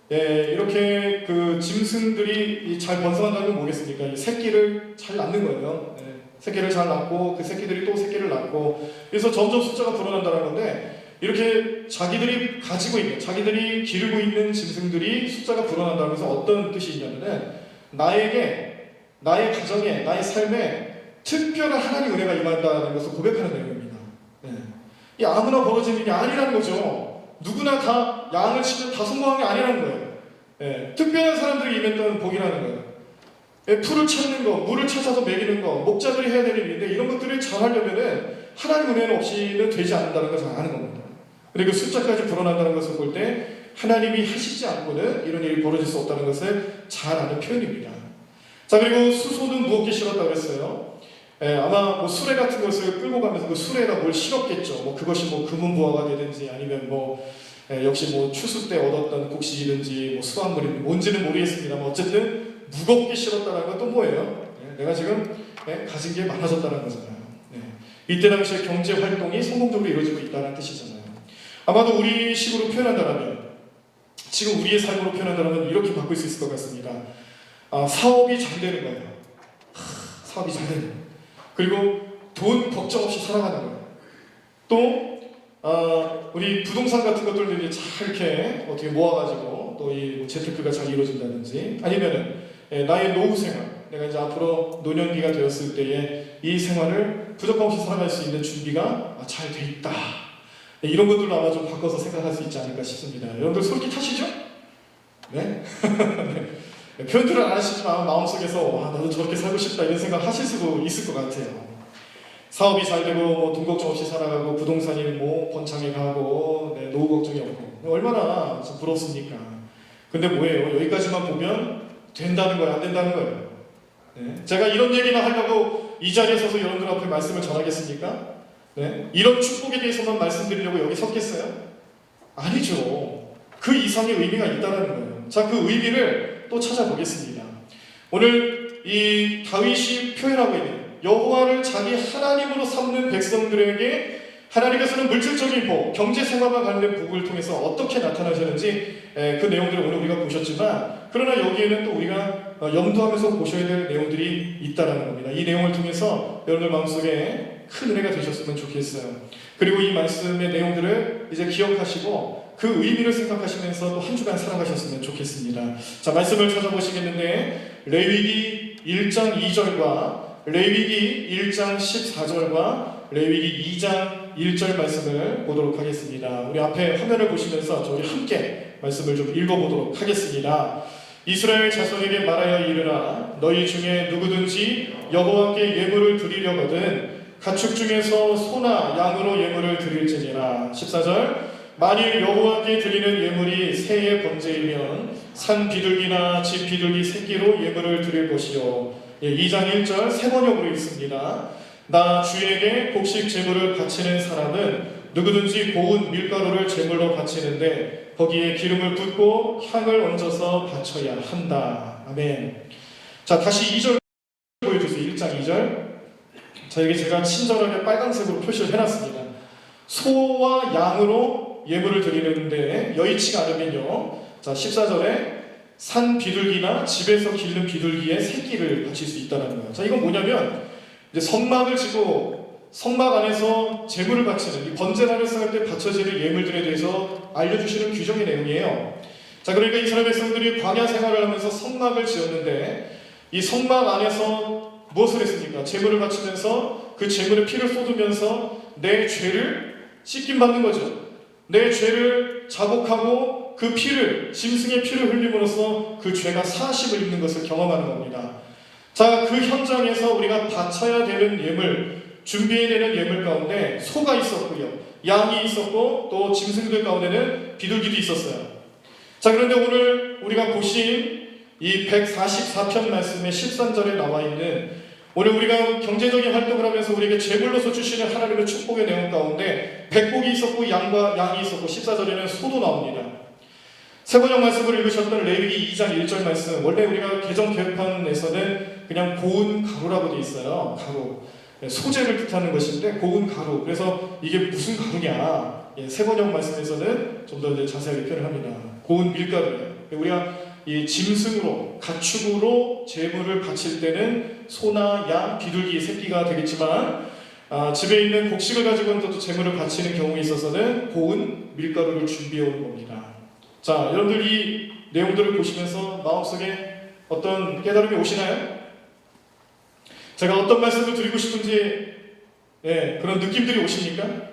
이렇게 그 짐승들이 잘 번성한다는 건 뭐겠습니까? 새끼를 잘 낳는 거예요. 새끼를 잘 낳고 그 새끼들이 또 새끼를 낳고 그래서 점점 숫자가 불어난다는 건데 이렇게 자기들이 가지고 있는 자기들이 기르고 있는 짐승들이 숫자가 불어난다는 것은 어떤 뜻이 있냐면은 나에게 나의 가정에 나의 삶에 특별한 하나님 은혜가 임한다는 것을 고백하는 내용입니다. 네. 이 아무나 벌어지는 일이 아니라는 거죠. 누구나 다 양을 치면 다 성공한 게 아니라는 거예요. 네. 특별한 사람들이 임했던 복이라는 거예요. 풀을 찾는 거, 물을 찾아서 먹이는 거, 목자들이 해야 되는 일인데 이런 것들을 잘하려면은 하나님 은혜는 없이는 되지 않는다는 것을 아는 겁니다. 그리고 숫자까지 불어난다는 것을 볼 때 하나님이 하시지 않고는 이런 일이 벌어질 수 없다는 것을 잘 아는 표현입니다. 자, 그리고 수소는 무겁게 실었다고 했어요. 아마 뭐 수레 같은 것을 끌고 가면서 그 수레에다 뭘 실었겠죠. 뭐 그것이 뭐 금은보화가 되든지 아니면 뭐 역시 뭐 추수 때 얻었던 곡식이든지 뭐 수확물이 뭔지는 모르겠습니다만 어쨌든 무겁게 실었다는 건 또 뭐예요? 내가 지금 가진 게 많아졌다는 거잖아요. 이때 당시에 경제 활동이 성공적으로 이루어지고 있다는 뜻이잖아요. 아마도 우리 식으로 표현한다면 지금 우리의 삶으로 표현한다면 이렇게 바꿀 수 있을 것 같습니다. 사업이 잘 되는 거예요. 사업이 잘 되는 거예요. 그리고 돈 걱정 없이 살아가는 거예요. 또 우리 부동산 같은 것들도 이제 잘 이렇게 어떻게 모아가지고 또 이 재테크가 잘 이루어진다든지 아니면은 나의 노후 생활, 내가 이제 앞으로 노년기가 되었을 때에 이 생활을 부족함 없이 살아갈 수 있는 준비가 잘 돼 있다. 이런 것들로 아마 좀 바꿔서 생각할 수 있지 않을까 싶습니다. 여러분들 솔깃하시죠? 네? 네. 표현들을 안 하시지만 마음속에서 와, 나도 저렇게 살고 싶다 이런 생각 하실 수도 있을 것 같아요. 사업이 잘 되고 뭐 돈 걱정 없이 살아가고 부동산이 뭐 번창해 가고 노후 걱정이 없고 얼마나 부럽습니까? 근데 뭐예요? 여기까지만 보면 된다는 거예요? 안 된다는 거예요? 네. 제가 이런 얘기나 하려고 이 자리에 서서 여러분들 앞에 말씀을 전하겠습니까? 네. 이런 축복에 대해서만 말씀드리려고 여기 섰겠어요? 아니죠. 그 이상의 의미가 있다는 거예요. 자, 그 의미를 또 찾아보겠습니다. 오늘 이 다윗이 표현하고 있는 여호와를 자기 하나님으로 삼는 백성들에게 하나님께서는 물질적인 복, 경제 생활과 관련된 복을 통해서 어떻게 나타나셨는지 그 내용들을 오늘 우리가 보셨지만 그러나 여기에는 또 우리가 염두하면서 보셔야 될 내용들이 있다는 겁니다. 이 내용을 통해서 여러분들 마음속에 큰 은혜가 되셨으면 좋겠어요. 그리고 이 말씀의 내용들을 이제 기억하시고 그 의미를 생각하시면서 또 한 주간 살아가셨으면 좋겠습니다. 자, 말씀을 찾아보시겠는데 레위기 1장 2절과 레위기 1장 14절과 레위기 2장 1절 말씀을 보도록 하겠습니다. 우리 앞에 화면을 보시면서 저희 함께 말씀을 좀 읽어보도록 하겠습니다. 이스라엘 자손에게 말하여 이르라. 너희 중에 누구든지 여호와께 예물을 드리려거든 가축 중에서 소나 양으로 예물을 드릴지니라. 14절 만일 여호와께 드리는 예물이 새의 번제이면 산 비둘기나 집 비둘기 새끼로 예물을 드릴 것이요. 2장 1절 세 번역으로 있습니다. 나 주에게 곡식 제물을 바치는 사람은 누구든지 고운 밀가루를 제물로 바치는데 거기에 기름을 붓고 향을 얹어서 바쳐야 한다. 아멘. 자, 다시 2절 보여주세요. 1장 2절. 자, 여기 제가 친절하게 빨간색으로 표시를 해놨습니다. 소와 양으로 예물을 드리는데 여의치가 않으면요. 자, 14절에 산 비둘기나 집에서 기른 비둘기의 새끼를 바칠 수 있다는 거예요. 자, 이건 뭐냐면 이제 성막을 지고 성막 안에서 제물을 바치는 이 번제를 쌓을 때 바쳐지는 예물들에 대해서 알려주시는 규정의 내용이에요. 자, 그러니까 이스라엘 백성들이 광야 생활을 하면서 성막을 지었는데 이 성막 안에서 무엇을 했습니까? 제물을 바치면서 그 제물에 피를 쏟으면서 내 죄를 씻김 받는 거죠. 내 죄를 자복하고 그 피를, 짐승의 피를 흘림으로써 그 죄가 사하심을 입는 것을 경험하는 겁니다. 자, 그 현장에서 우리가 바쳐야 되는 예물, 준비해야 되는 예물 가운데 소가 있었고요, 양이 있었고 또 짐승들 가운데는 비둘기도 있었어요. 자, 그런데 오늘 우리가 보신 이 144편 말씀의 13절에 나와 있는 오늘 우리가 경제적인 활동을 하면서 우리에게 제물로서 주시는 하나님의 축복의 내용 가운데 백복이 있었고 양이 있었고 14절에는 소도 나옵니다. 세번역 말씀을 읽으셨던 레위기 2장 1절 말씀, 원래 우리가 개정 개혁판에서는 그냥 고운 가루라고 되어 있어요. 가루, 소재를 뜻하는 것인데 고운 가루. 그래서 이게 무슨 가루냐? 세번역 말씀에서는 좀 더 자세하게 표현을 합니다. 고운 밀가루예요. 우리가 이 짐승으로 가축으로 제물을 바칠 때는 소나 양, 비둘기, 새끼가 되겠지만 집에 있는 곡식을 가지고는 또 제물을 바치는 경우에 있어서는 고운 밀가루를 준비해 오는 겁니다. 자, 여러분들 이 내용들을 보시면서 마음속에 어떤 깨달음이 오시나요? 제가 어떤 말씀을 드리고 싶은지 그런 느낌들이 오십니까?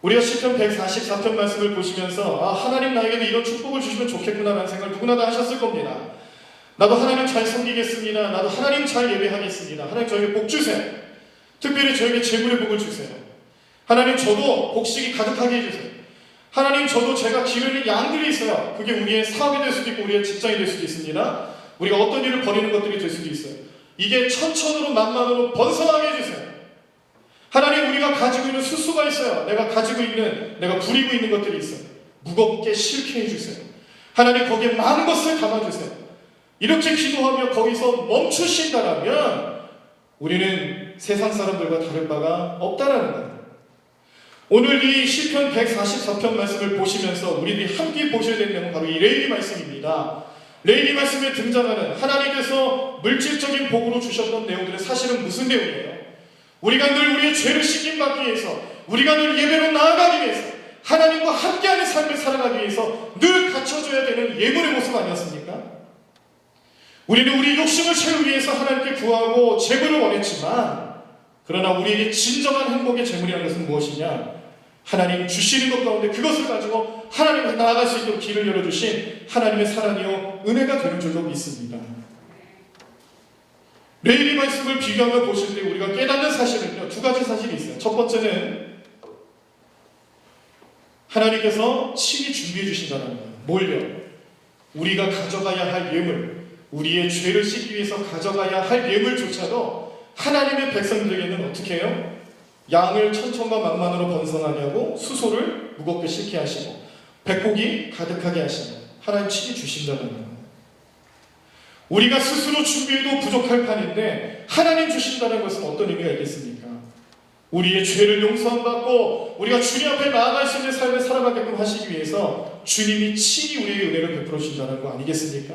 우리가 시편 144편 말씀을 보시면서 하나님 나에게도 이런 축복을 주시면 좋겠구나라는 생각을 누구나 다 하셨을 겁니다. 나도 하나님 잘 섬기겠습니다. 나도 하나님 잘 예배하겠습니다. 하나님 저에게 복 주세요. 특별히 저에게 재물의 복을 주세요. 하나님 저도 곡식이 가득하게 해주세요. 하나님 저도 제가 기르는 양들이 있어요. 그게 우리의 사업이 될 수도 있고 우리의 직장이 될 수도 있습니다. 우리가 어떤 일을 벌이는 것들이 될 수도 있어요. 이게 천천으로 만만으로 번성하게 해주세요. 하나님 우리가 가지고 있는 수수가 있어요. 내가 부리고 있는 것들이 있어요. 무겁게 싫게 해주세요. 하나님 거기에 많은 것을 담아주세요. 이렇게 기도하며 거기서 멈추신다라면 우리는 세상 사람들과 다를 바가 없다라는 거예요. 오늘 이 시편 144편 말씀을 보시면서 우리들이 함께 보셔야 되는 내용은 바로 이 레위기 말씀입니다. 레위기 말씀에 등장하는 하나님께서 물질적인 복으로 주셨던 내용들은 사실은 무슨 내용이에요? 우리가 늘 우리의 죄를 씻김받기 위해서, 우리가 늘 예배로 나아가기 위해서, 하나님과 함께하는 삶을 살아가기 위해서 늘 갖춰줘야 되는 예물의 모습 아니었습니까? 우리는 우리 욕심을 채우기 위해서 하나님께 구하고 재물을 원했지만, 그러나 우리에게 진정한 행복의 재물이라는 것은 무엇이냐? 하나님 주시는 것 가운데 그것을 가지고 하나님께 나아갈 수 있도록 길을 열어주신 하나님의 사랑이요 은혜가 되는 줄로 믿습니다. 레위기 말씀을 비교하며 보실 때 우리가 깨닫는 사실은요, 두 가지 사실이 있어요. 첫 번째는 하나님께서 친히 준비해 주신다는 거예요. 뭘요? 우리가 가져가야 할 예물, 우리의 죄를 씻기 위해서 가져가야 할 예물조차도 하나님의 백성들에게는 어떻게 해요? 양을 천천과 만만으로 번성하게 하고 수소를 무겁게 싣게 하시고 백곡이 가득하게 하시고 하나님 친히 주신다는 거예요. 우리가 스스로 준비해도 부족할 판인데 하나님 주신다는 것은 어떤 의미가 있겠습니까? 우리의 죄를 용서받고 우리가 주님 앞에 나아갈 수 있는 삶을 살아가게끔 하시기 위해서 주님이 친히 우리의 은혜를 베풀어 주신다는 거 아니겠습니까?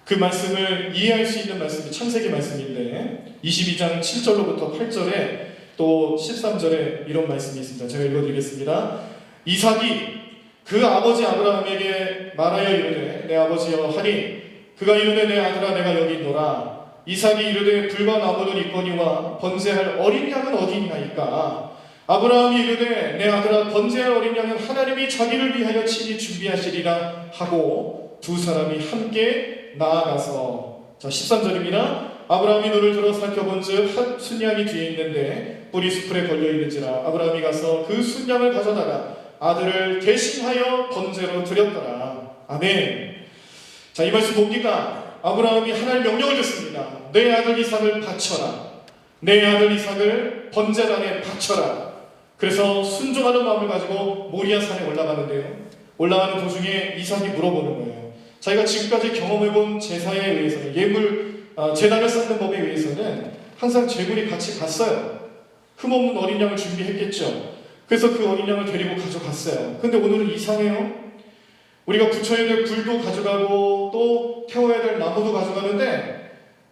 그 말씀을 이해할 수 있는 말씀이 창세기 말씀인데 22장 7절로부터 8절에 또 13절에 이런 말씀이 있습니다. 제가 읽어드리겠습니다. 이삭이 그 아버지 아브라함에게 말하여 이르되 내 아버지여 하니 그가 이르되 내 아들아 내가 여기 있노라. 이삭이 이르되 불과 나무는 있거니와 번제할 어린 양은 어디 있나이까. 아브라함이 이르되 내 아들아 번제할 어린 양은 하나님이 자기를 위하여 친히 준비하시리라 하고 두 사람이 함께 나아가서, 자 13절입니다. 아브라함이 눈을 들어 살펴본즉 한 순양이 뒤에 있는데 뿔이 수풀에 걸려있는지라. 아브라함이 가서 그 순양을 가져다가 아들을 대신하여 번제로 드렸더라. 아멘. 자, 이 말씀 뭡니까? 아브라함이 하나님의 명령을 듣습니다. 내 아들 이삭을 바쳐라. 내 아들 이삭을 번제단에 바쳐라. 그래서 순종하는 마음을 가지고 모리아 산에 올라가는데요. 올라가는 도중에 이삭이 물어보는 거예요. 자기가 지금까지 경험해본 제사에 의해서는 제단을 쌓는 법에 의해서는 항상 제물이 같이 갔어요. 흠없는 어린 양을 준비했겠죠. 그래서 그 어린 양을 데리고 가져갔어요. 근데 오늘은 이상해요. 우리가 붙여야 될 불도 가져가고 또 태워야 될 나무도 가져가는데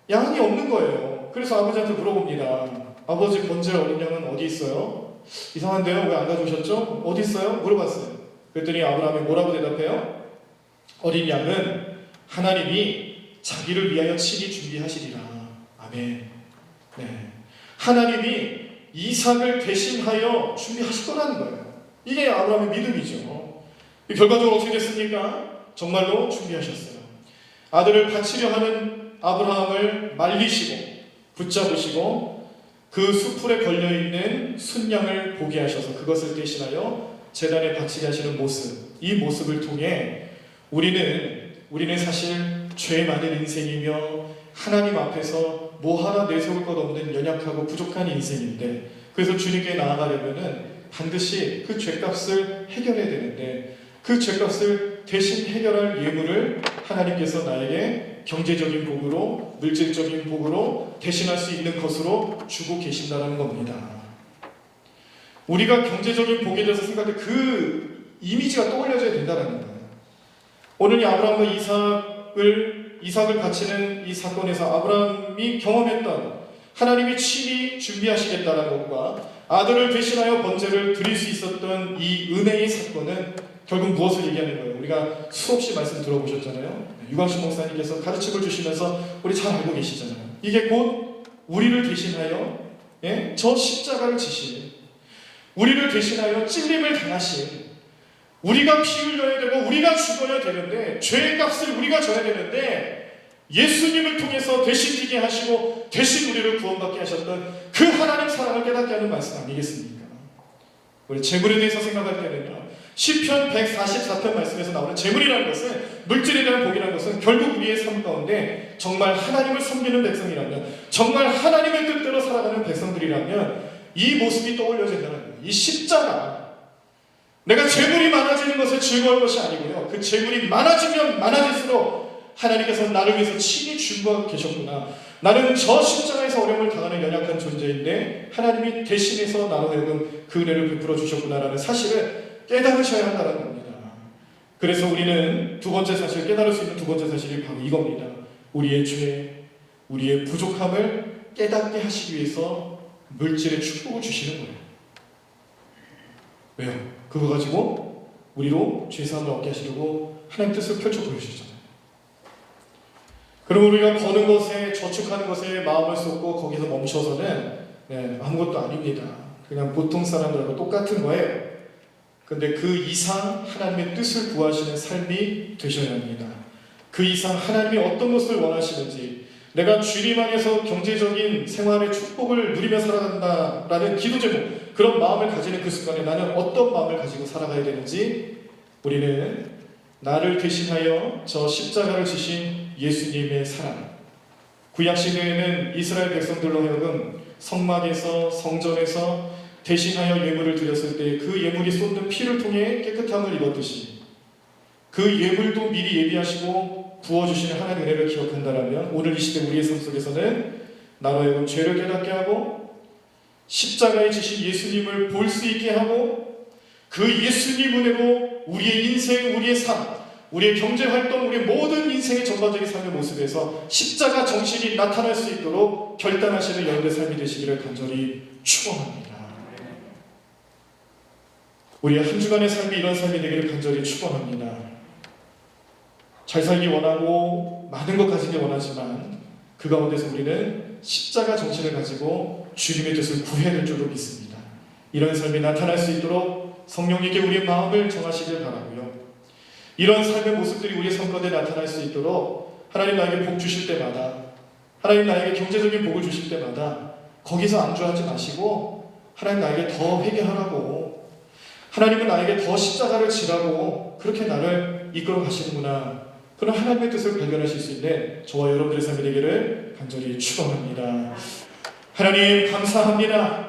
양이 없는 거예요. 그래서 아버지한테 물어봅니다. 아버지 번제할 어린 양은 어디 있어요? 이상한데요? 왜 안 가져오셨죠? 어디 있어요? 물어봤어요. 그랬더니 아브라함이 뭐라고 대답해요? 어린 양은 하나님이 자기를 위하여 친히 준비하시리라. 아멘. 네. 하나님이 이삭을 대신하여 준비하실 거라는 거예요. 이게 아브라함의 믿음이죠. 결과적으로 어떻게 됐습니까? 정말로 준비하셨어요. 아들을 바치려 하는 아브라함을 말리시고 붙잡으시고 그 수풀에 걸려있는 순양을 보게 하셔서 그것을 대신하여 제단에 바치게 하시는 모습, 이 모습을 통해 우리는 사실 죄 많은 인생이며 하나님 앞에서 뭐 하나 내세울 것 없는 연약하고 부족한 인생인데, 그래서 주님께 나아가려면은 반드시 그 죄값을 해결해야 되는데 그 죄값을 대신 해결할 예물을 하나님께서 나에게 경제적인 복으로, 물질적인 복으로 대신할 수 있는 것으로 주고 계신다는 겁니다. 우리가 경제적인 복에 대해서 생각할 때 그 이미지가 떠올려져야 된다는 거예요. 오늘 이 아브라함과 이삭을 바치는 이 사건에서 아브라함이 경험했던 하나님이 친히 준비하시겠다는 것과 아들을 대신하여 번제를 드릴 수 있었던 이 은혜의 사건은 결국 무엇을 얘기하는 거예요? 우리가 수없이 말씀 들어보셨잖아요. 유광식 목사님께서 가르침을 주시면서 우리 잘 알고 계시잖아요. 이게 곧 우리를 대신하여 저 십자가를 지신, 우리를 대신하여 찔림을 당하신, 우리가 피 흘려야 되고 우리가 죽어야 되는데, 죄의 값을 우리가 져야 되는데 예수님을 통해서 대신 지게 하시고 대신 우리를 구원받게 하셨던 그 하나님 사랑을 깨닫게 하는 말씀 아니겠습니까? 우리 재물에 대해서 생각할 때는요, 시편 144편 말씀에서 나오는 재물이라는 것은, 물질에 대한 복이라는 것은 결국 우리의 삶 가운데 정말 하나님을 섬기는 백성이라면, 정말 하나님의 뜻대로 살아가는 백성들이라면 이 모습이 떠올려진다는 거예요. 이 십자가, 내가 재물이 많아지는 것에 즐거울 것이 아니고요, 그 재물이 많아지면 많아질수록 하나님께서 나를 위해서 친히 준비하고 계셨구나, 나는 저 십자가에서 어려움을 당하는 연약한 존재인데 하나님이 대신해서 나로 하여금 그 은혜를 베풀어 주셨구나라는 사실을 깨달으셔야 한다는 겁니다. 그래서 우리는 두 번째 사실, 깨달을 수 있는 두 번째 사실이 바로 이겁니다. 우리의 죄, 우리의 부족함을 깨닫게 하시기 위해서 물질의 축복을 주시는 거예요. 왜요? 그거 가지고 우리로 죄사함을 얻게 하시려고 하나님 뜻을 펼쳐 보여주셨잖아요. 그럼 우리가 버는 것에, 저축하는 것에 마음을 쏟고 거기서 멈춰서는 아무것도 아닙니다. 그냥 보통 사람들하고 똑같은 거예요. 근데 그 이상 하나님의 뜻을 구하시는 삶이 되셔야 합니다. 그 이상 하나님이 어떤 것을 원하시는지, 내가 주님 안에서 경제적인 생활의 축복을 누리며 살아간다라는 기도 제목, 그런 마음을 가지는 그 순간에 나는 어떤 마음을 가지고 살아가야 되는지, 우리는 나를 대신하여 저 십자가를 지신 예수님의 사랑, 구약시대에는 이스라엘 백성들로 하여금 성막에서, 성전에서 대신하여 예물을 드렸을 때 그 예물이 쏟는 피를 통해 깨끗함을 입었듯이, 그 예물도 미리 예비하시고 부어주시는 하나님의 은혜를 기억한다면, 오늘 이 시대 우리의 삶 속에서는 나로 하여금 죄를 깨닫게 하고 십자가에 지신 예수님을 볼 수 있게 하고, 그 예수님 은혜로 우리의 인생, 우리의 삶, 우리의 경제활동, 우리의 모든 인생의 전반적인 삶의 모습에서 십자가 정신이 나타날 수 있도록 결단하시는 여러분의 삶이 되시기를 간절히 축원합니다. 우리의 한 주간의 삶이 이런 삶이 되기를 간절히 축원합니다. 잘 살기 원하고 많은 것 가지기 원하지만 그 가운데서 우리는 십자가 정신을 가지고 주님의 뜻을 구해야 될 줄로 믿습니다. 이런 삶이 나타날 수 있도록 성령님께 우리의 마음을 정하시길 바라고요. 이런 삶의 모습들이 우리의 삶 가운데 나타날 수 있도록 하나님 나에게 복 주실 때마다, 하나님 나에게 경제적인 복을 주실 때마다 거기서 안주하지 마시고 하나님 나에게 더 회개하라고, 하나님은 나에게 더 십자가를 지라고 그렇게 나를 이끌어 가시는구나, 그런 하나님의 뜻을 발견하실 수 있는 저와 여러분들의 삶이 되기를 간절히 축원합니다. 하나님 감사합니다.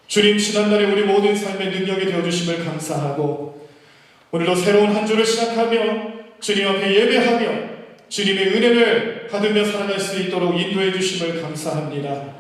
주님, 지난날에 우리 모든 삶의 능력이 되어주심을 감사하고, 오늘도 새로운 한 주를 시작하며 주님 앞에 예배하며 주님의 은혜를 받으며 살아갈 수 있도록 인도해 주심을 감사합니다.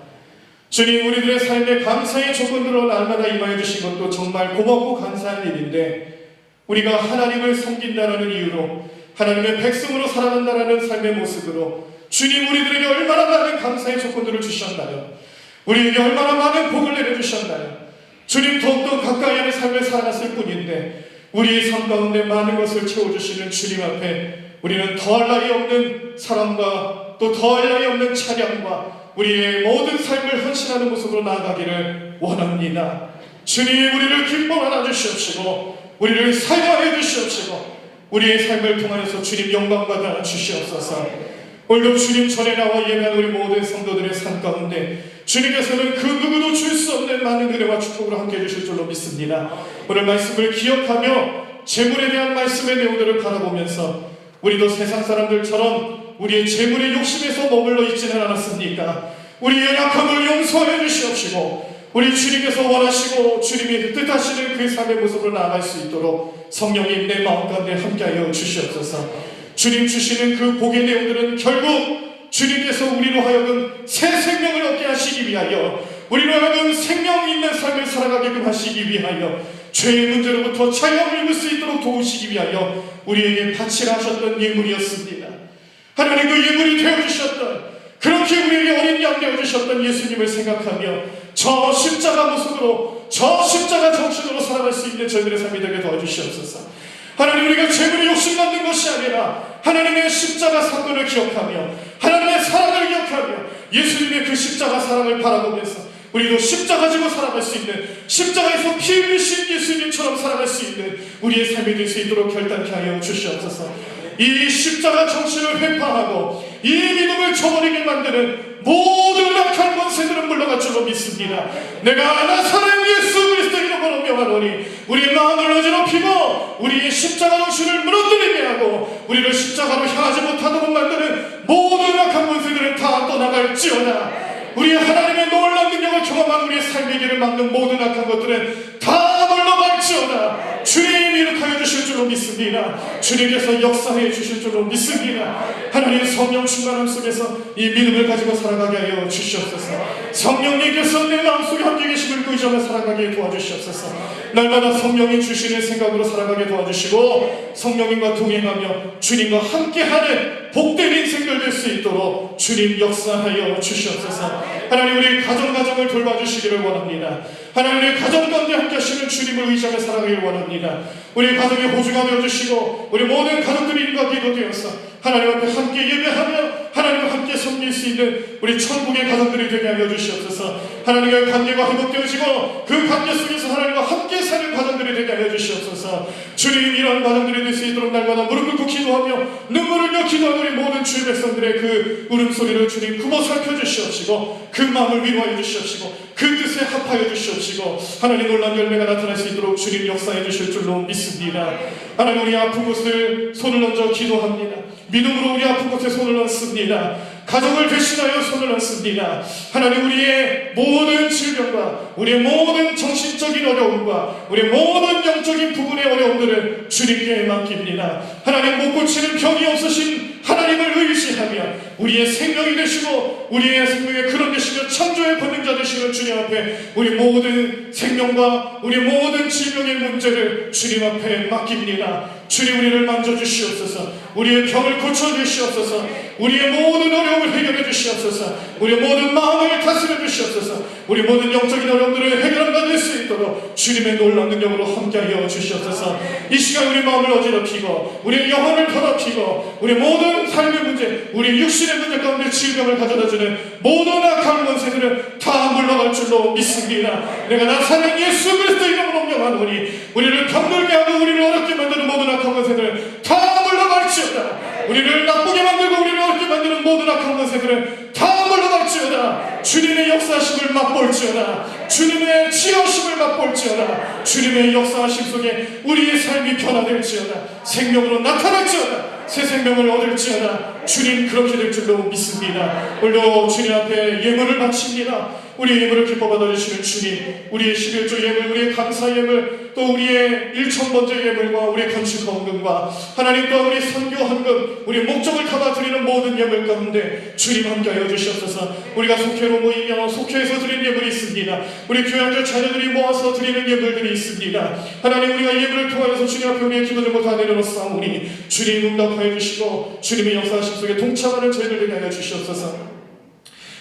주님, 우리들의 삶에 감사의 조건으로 날마다 임하여 주신 것도 정말 고맙고 감사한 일인데, 우리가 하나님을 섬긴다라는 이유로 하나님의 백성으로 살아간다라는 삶의 모습으로 주님, 우리들에게 얼마나 많은 감사의 조건들을 주셨나요? 우리에게 얼마나 많은 복을 내려주셨나요? 주님, 더욱더 가까이 하는 삶을 살아갔을 뿐인데 우리의 삶 가운데 많은 것을 채워주시는 주님 앞에 우리는 더할 나위 없는 사랑과 또 더할 나위 없는 찬양과 우리의 모든 삶을 헌신하는 모습으로 나아가기를 원합니다. 주님, 우리를 기뻐 안아주시옵시고 우리를 사용하여 주시옵시고 우리의 삶을 통하여서 주님 영광받아 주시옵소서. 오늘도 주님 전에 나와 예배한 우리 모든 성도들의 삶 가운데 주님께서는 그 누구도 줄 수 없는 많은 은혜와 축복으로 함께해 주실 줄로 믿습니다. 오늘 말씀을 기억하며 재물에 대한 말씀의 내용들을 바라보면서 우리도 세상 사람들처럼 우리의 재물의 욕심에서 머물러 있지는 않았습니까? 우리의 연약함을 용서해 주시옵시고 우리 주님께서 원하시고 주님이 뜻하시는 그 삶의 모습으로 나아갈 수 있도록 성령님 내 마음 가운데 함께하여 주시옵소서. 주님 주시는 그 복의 내용들은 결국 주님께서 우리로 하여금 새 생명을 얻게 하시기 위하여, 우리로 하여금 생명 있는 삶을 살아가게끔 하시기 위하여 죄의 문제로부터 자유함을 입을 수 있도록 도우시기 위하여 우리에게 바치라 하셨던 예물이었습니다. 하나님 그 예물이 되어주셨던, 그렇게 우리에게 어린 양 되어주셨던 예수님을 생각하며 저 십자가 모습으로, 저 십자가 정신으로 살아갈 수 있는 저희들의 삶이 되게 도와주시옵소서. 하나님, 우리가 재물에 욕심받는 것이 아니라 하나님의 십자가 사건을 기억하며 하나님의 사랑을 기억하며 예수님의 그 십자가 사랑을 바라보면서 우리도 십자가 지고 살아갈 수 있는, 십자가에서 피 흘리신 예수님처럼 살아갈 수 있는 우리의 삶이 될 수 있도록 결단케 하여 주시옵소서. 이 십자가 정신을 회파하고 이 믿음을 저버리게 만드는 모든 악한 권세들은 물러갈 줄로 믿습니다. 내가 나사렛 예수 그리스도 이름으로 명하노니 우리의 마음을 어지럽히고 우리의 십자가 정신을 무너뜨리게 하고 우리를 십자가로 향하지 못하도록 만드는 모든 악한 권세들은 다 떠나갈지어다. 우리 하나님의 놀라운 능력을 경험한 우리의 삶의 길을 막는 모든 악한 것들은 다 물러갈지어다. 주님 이룩하여 주실 줄로 믿습니다. 주님께서 역사해 주실 줄로 믿습니다. 하나님 성령 충만함 속에서 이 믿음을 가지고 살아가게 하여 주시옵소서. 성령님께서 내 마음속에 함께 계심을 의지하며 살아가게 도와주시옵소서. 날마다 성령이 주시는 생각으로 살아가게 도와주시고 성령님과 동행하며 주님과 함께하는 복된 인생들 될 수 있도록 주님 역사하여 주시옵소서. 하나님, 우리 가정을 돌봐주시기를 원합니다. 하나님, 우리 가정 가운데 함께 하시는 주님을 의지하며 살아가기를 원합니다. 우리 가정의 보증가 되어주시고 우리 모든 가족들이 일과 기도되어서 하나님 앞에 함께 예배하며 하나님과 함께 섬길 수 있는 우리 천국의 가정들이 되게 하여 주시옵소서. 하나님과의 관계가 회복되어지고 그 관계 속에서 하나님과 함께 사는 가정들이 되게 하여 주시옵소서. 주님, 이런 가정들이 될 수 있도록 날마다 무릎 꿇고 기도하며 눈물을 흘려 기도하는 우리 모든 주의 백성들의 그 울음소리를 주님 굽어 살펴주시옵시고 그 마음을 위로하여 주시옵시고 그 뜻에 합하여 주시옵시고 하나님 놀라운 열매가 나타날 수 있도록 주님 역사해 주실 줄로 믿습니다. 하나님, 우리 아픈 곳을 손을 얹어 기도합니다. 믿음으로 우리 아픈 곳에 손을 얹습니다. 가족을 대신하여 손을 얹습니다. 하나님, 우리의 모든 질병과 우리의 모든 정신적인 어려움과 우리의 모든 영적인 부분의 어려움들을 주님께 맡깁니다. 하나님, 못 고치는 병이 없으신 하나님을 의지하며 우리의 생명이 되시고 우리의 생명의 근원 되시며 창조의 권능자 되시는 주님 앞에 우리 모든 생명과 우리 모든 질병의 문제를 주님 앞에 맡깁니다. 주님, 우리를 만져주시옵소서. 우리의 병을 고쳐주시옵소서. 우리의 모든 어려움을 해결해 주시옵소서. 우리의 모든 마음을 다스려 주시옵소서. 우리 모든 영적인 어려움들을 해결받을 수 있도록 주님의 놀라운 능력으로 함께하여 주시옵소서. 이 시간 우리 마음을 어지럽히고 우리의 영혼을 더럽히고 우리 모든 삶의 문제, 우리 육신의 문제 가운데 질병을 가져다주는 모든 악한 권세들은 다 물러갈 줄로 믿습니다. 내가 나사렛 예수 그리스도 이름으로 명하노니 우리를 병들게 하고 우리를 어렵게 만드는 모든 악한 권세들은 다 물러갈지어다. 우리를 나쁘게 만들고 우리를 어렵게 만드는 모든 악한 권세들은 다 물러갈지어다. 주님의 역사하심을 맛볼지어다. 주님의 지어심을 맛볼지어다. 주님의 역사하심 속에 우리의 삶이 변화될지어다. 생명으로 나타날지어다. 새 생명을 얻을지어다. 주님, 그렇게 될 줄로 믿습니다. 오늘도 주님 앞에 예물을 바칩니다. 우리의 예물을 기뻐 받아주시는 주님, 우리의 11조 예물, 우리의 감사 예물, 또 우리의 1,000번째 예물과 우리의 건축 헌금과 하나님 또 우리 선교 헌금, 우리의 목적을 담아 드리는 모든 예물 가운데 주님 함께하여 주시옵소서. 우리가 속회로 모이며 속회에서 드리는 예물이 있습니다. 우리 교양자 자녀들이 모아서 드리는 예물들이 있습니다. 하나님, 우리가 예물을 통하여서 주님 앞에 우리의 기도를 다 내려놓사오니 주님 응답하여 주시고 주님의 역사하심 속에 동참하는 저희들에게 하여 주시옵소서.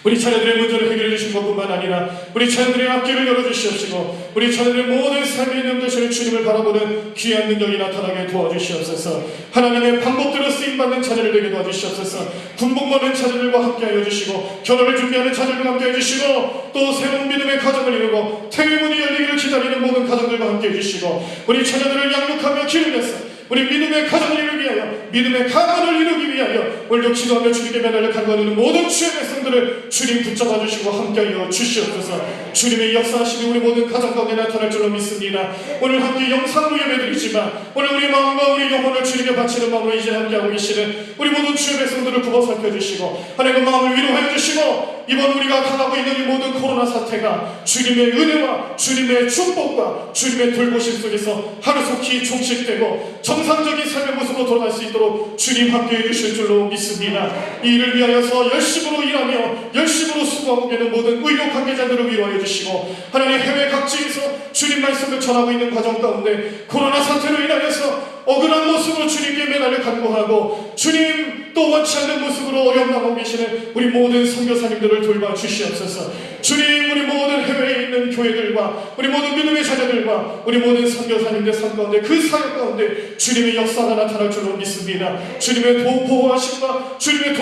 우리 자녀들의 문제를 해결해 주신 것뿐만 아니라 우리 자녀들의 앞길을 열어주시옵시고 우리 자녀들의 모든 삶의 는 되시는 주님을 바라보는 귀한 능력이 나타나게 도와주시옵소서. 하나님의 방법대로 쓰임받는 자녀를 되게 도와주시옵소서. 군복 먹는 자녀들과 함께하여 주시고 결혼을 준비하는 자녀들과 함께해 주시고 또 새로운 믿음의 가정을 이루고 태의 문이 열리기를 기다리는 모든 가정들과 함께해 주시고 우리 자녀들을 양육하며 기르면서 우리 믿음의 가정을 이루기 위하여 믿음의 가문을 이루기 위하여 오늘도 기도하며 주님께 매달려 간구하는 모든 주의 백성들을 주님 붙잡아 주시고 함께하여 주시옵소서. 주님의 역사하심이 우리 모든 가정 가운데 나타날 줄로 믿습니다. 오늘 함께 영상으로 예배드리지만 오늘 우리 마음과 우리 영혼을 주님께 바치는 마음으로 이제 함께하고 계시는 우리 모든 주의 백성들을 굽어 살펴주시고 하나님의 마음을 위로해 주시고 이번 우리가 당하고 있는 이 모든 코로나 사태가 주님의 은혜와 주님의 축복과 주님의 돌보심 속에서 하루속히 종식되고 정상적인 삶의 모습으로 돌아갈 수 있도록 주님 함께해 주실 줄로 믿습니다. 이 일을 위하여서 열심으로 일하며 열심으로 수고하고 계는 모든 의료 관계자들을 위로하여 주시고, 하나님 해외 각지에서 주님 말씀을 전하고 있는 과정 가운데 코로나 사태로 인하여서 억울한 모습으로 주님께 매달려 간구하고 주님 또 원치 않는 모습으로 어려움 당하고 계시는 우리 모든 선교사님들을 돌봐 주시옵소서. 주님, 우리 모든 해외에 있는 교회들과 우리 모든 믿음의 자녀들과 우리 모든 선교사님들 삶 가운데, 그 사역 가운데 주님의 역사가 나타날 줄로 믿습니다. 주님의 보호하심과 주님의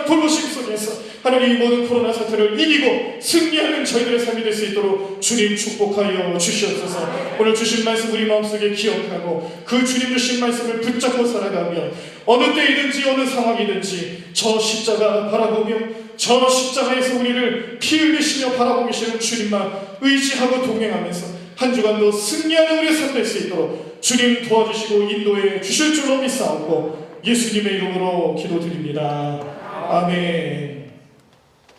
돌보심 속에서 하나님 이 모든 코로나 사태를 이기고 승리하는 저희들의 삶이 될 수 있도록 주님 축복하여 주시옵소서. 오늘 주신 말씀 우리 마음속에 기억하고 그 주님 주신 말씀을 붙잡고 살아가며 어느 때이든지 어느 상황이든지 저 십자가 바라보며 저 십자가에서 우리를 피 흘리시며 바라보고 계시는 주님만 의지하고 동행하면서 한 주간도 승리하는 우리의 삶 될 수 있도록 주님 도와주시고 인도해 주실 줄로 믿사옵고 예수님의 이름으로 기도드립니다. 아멘.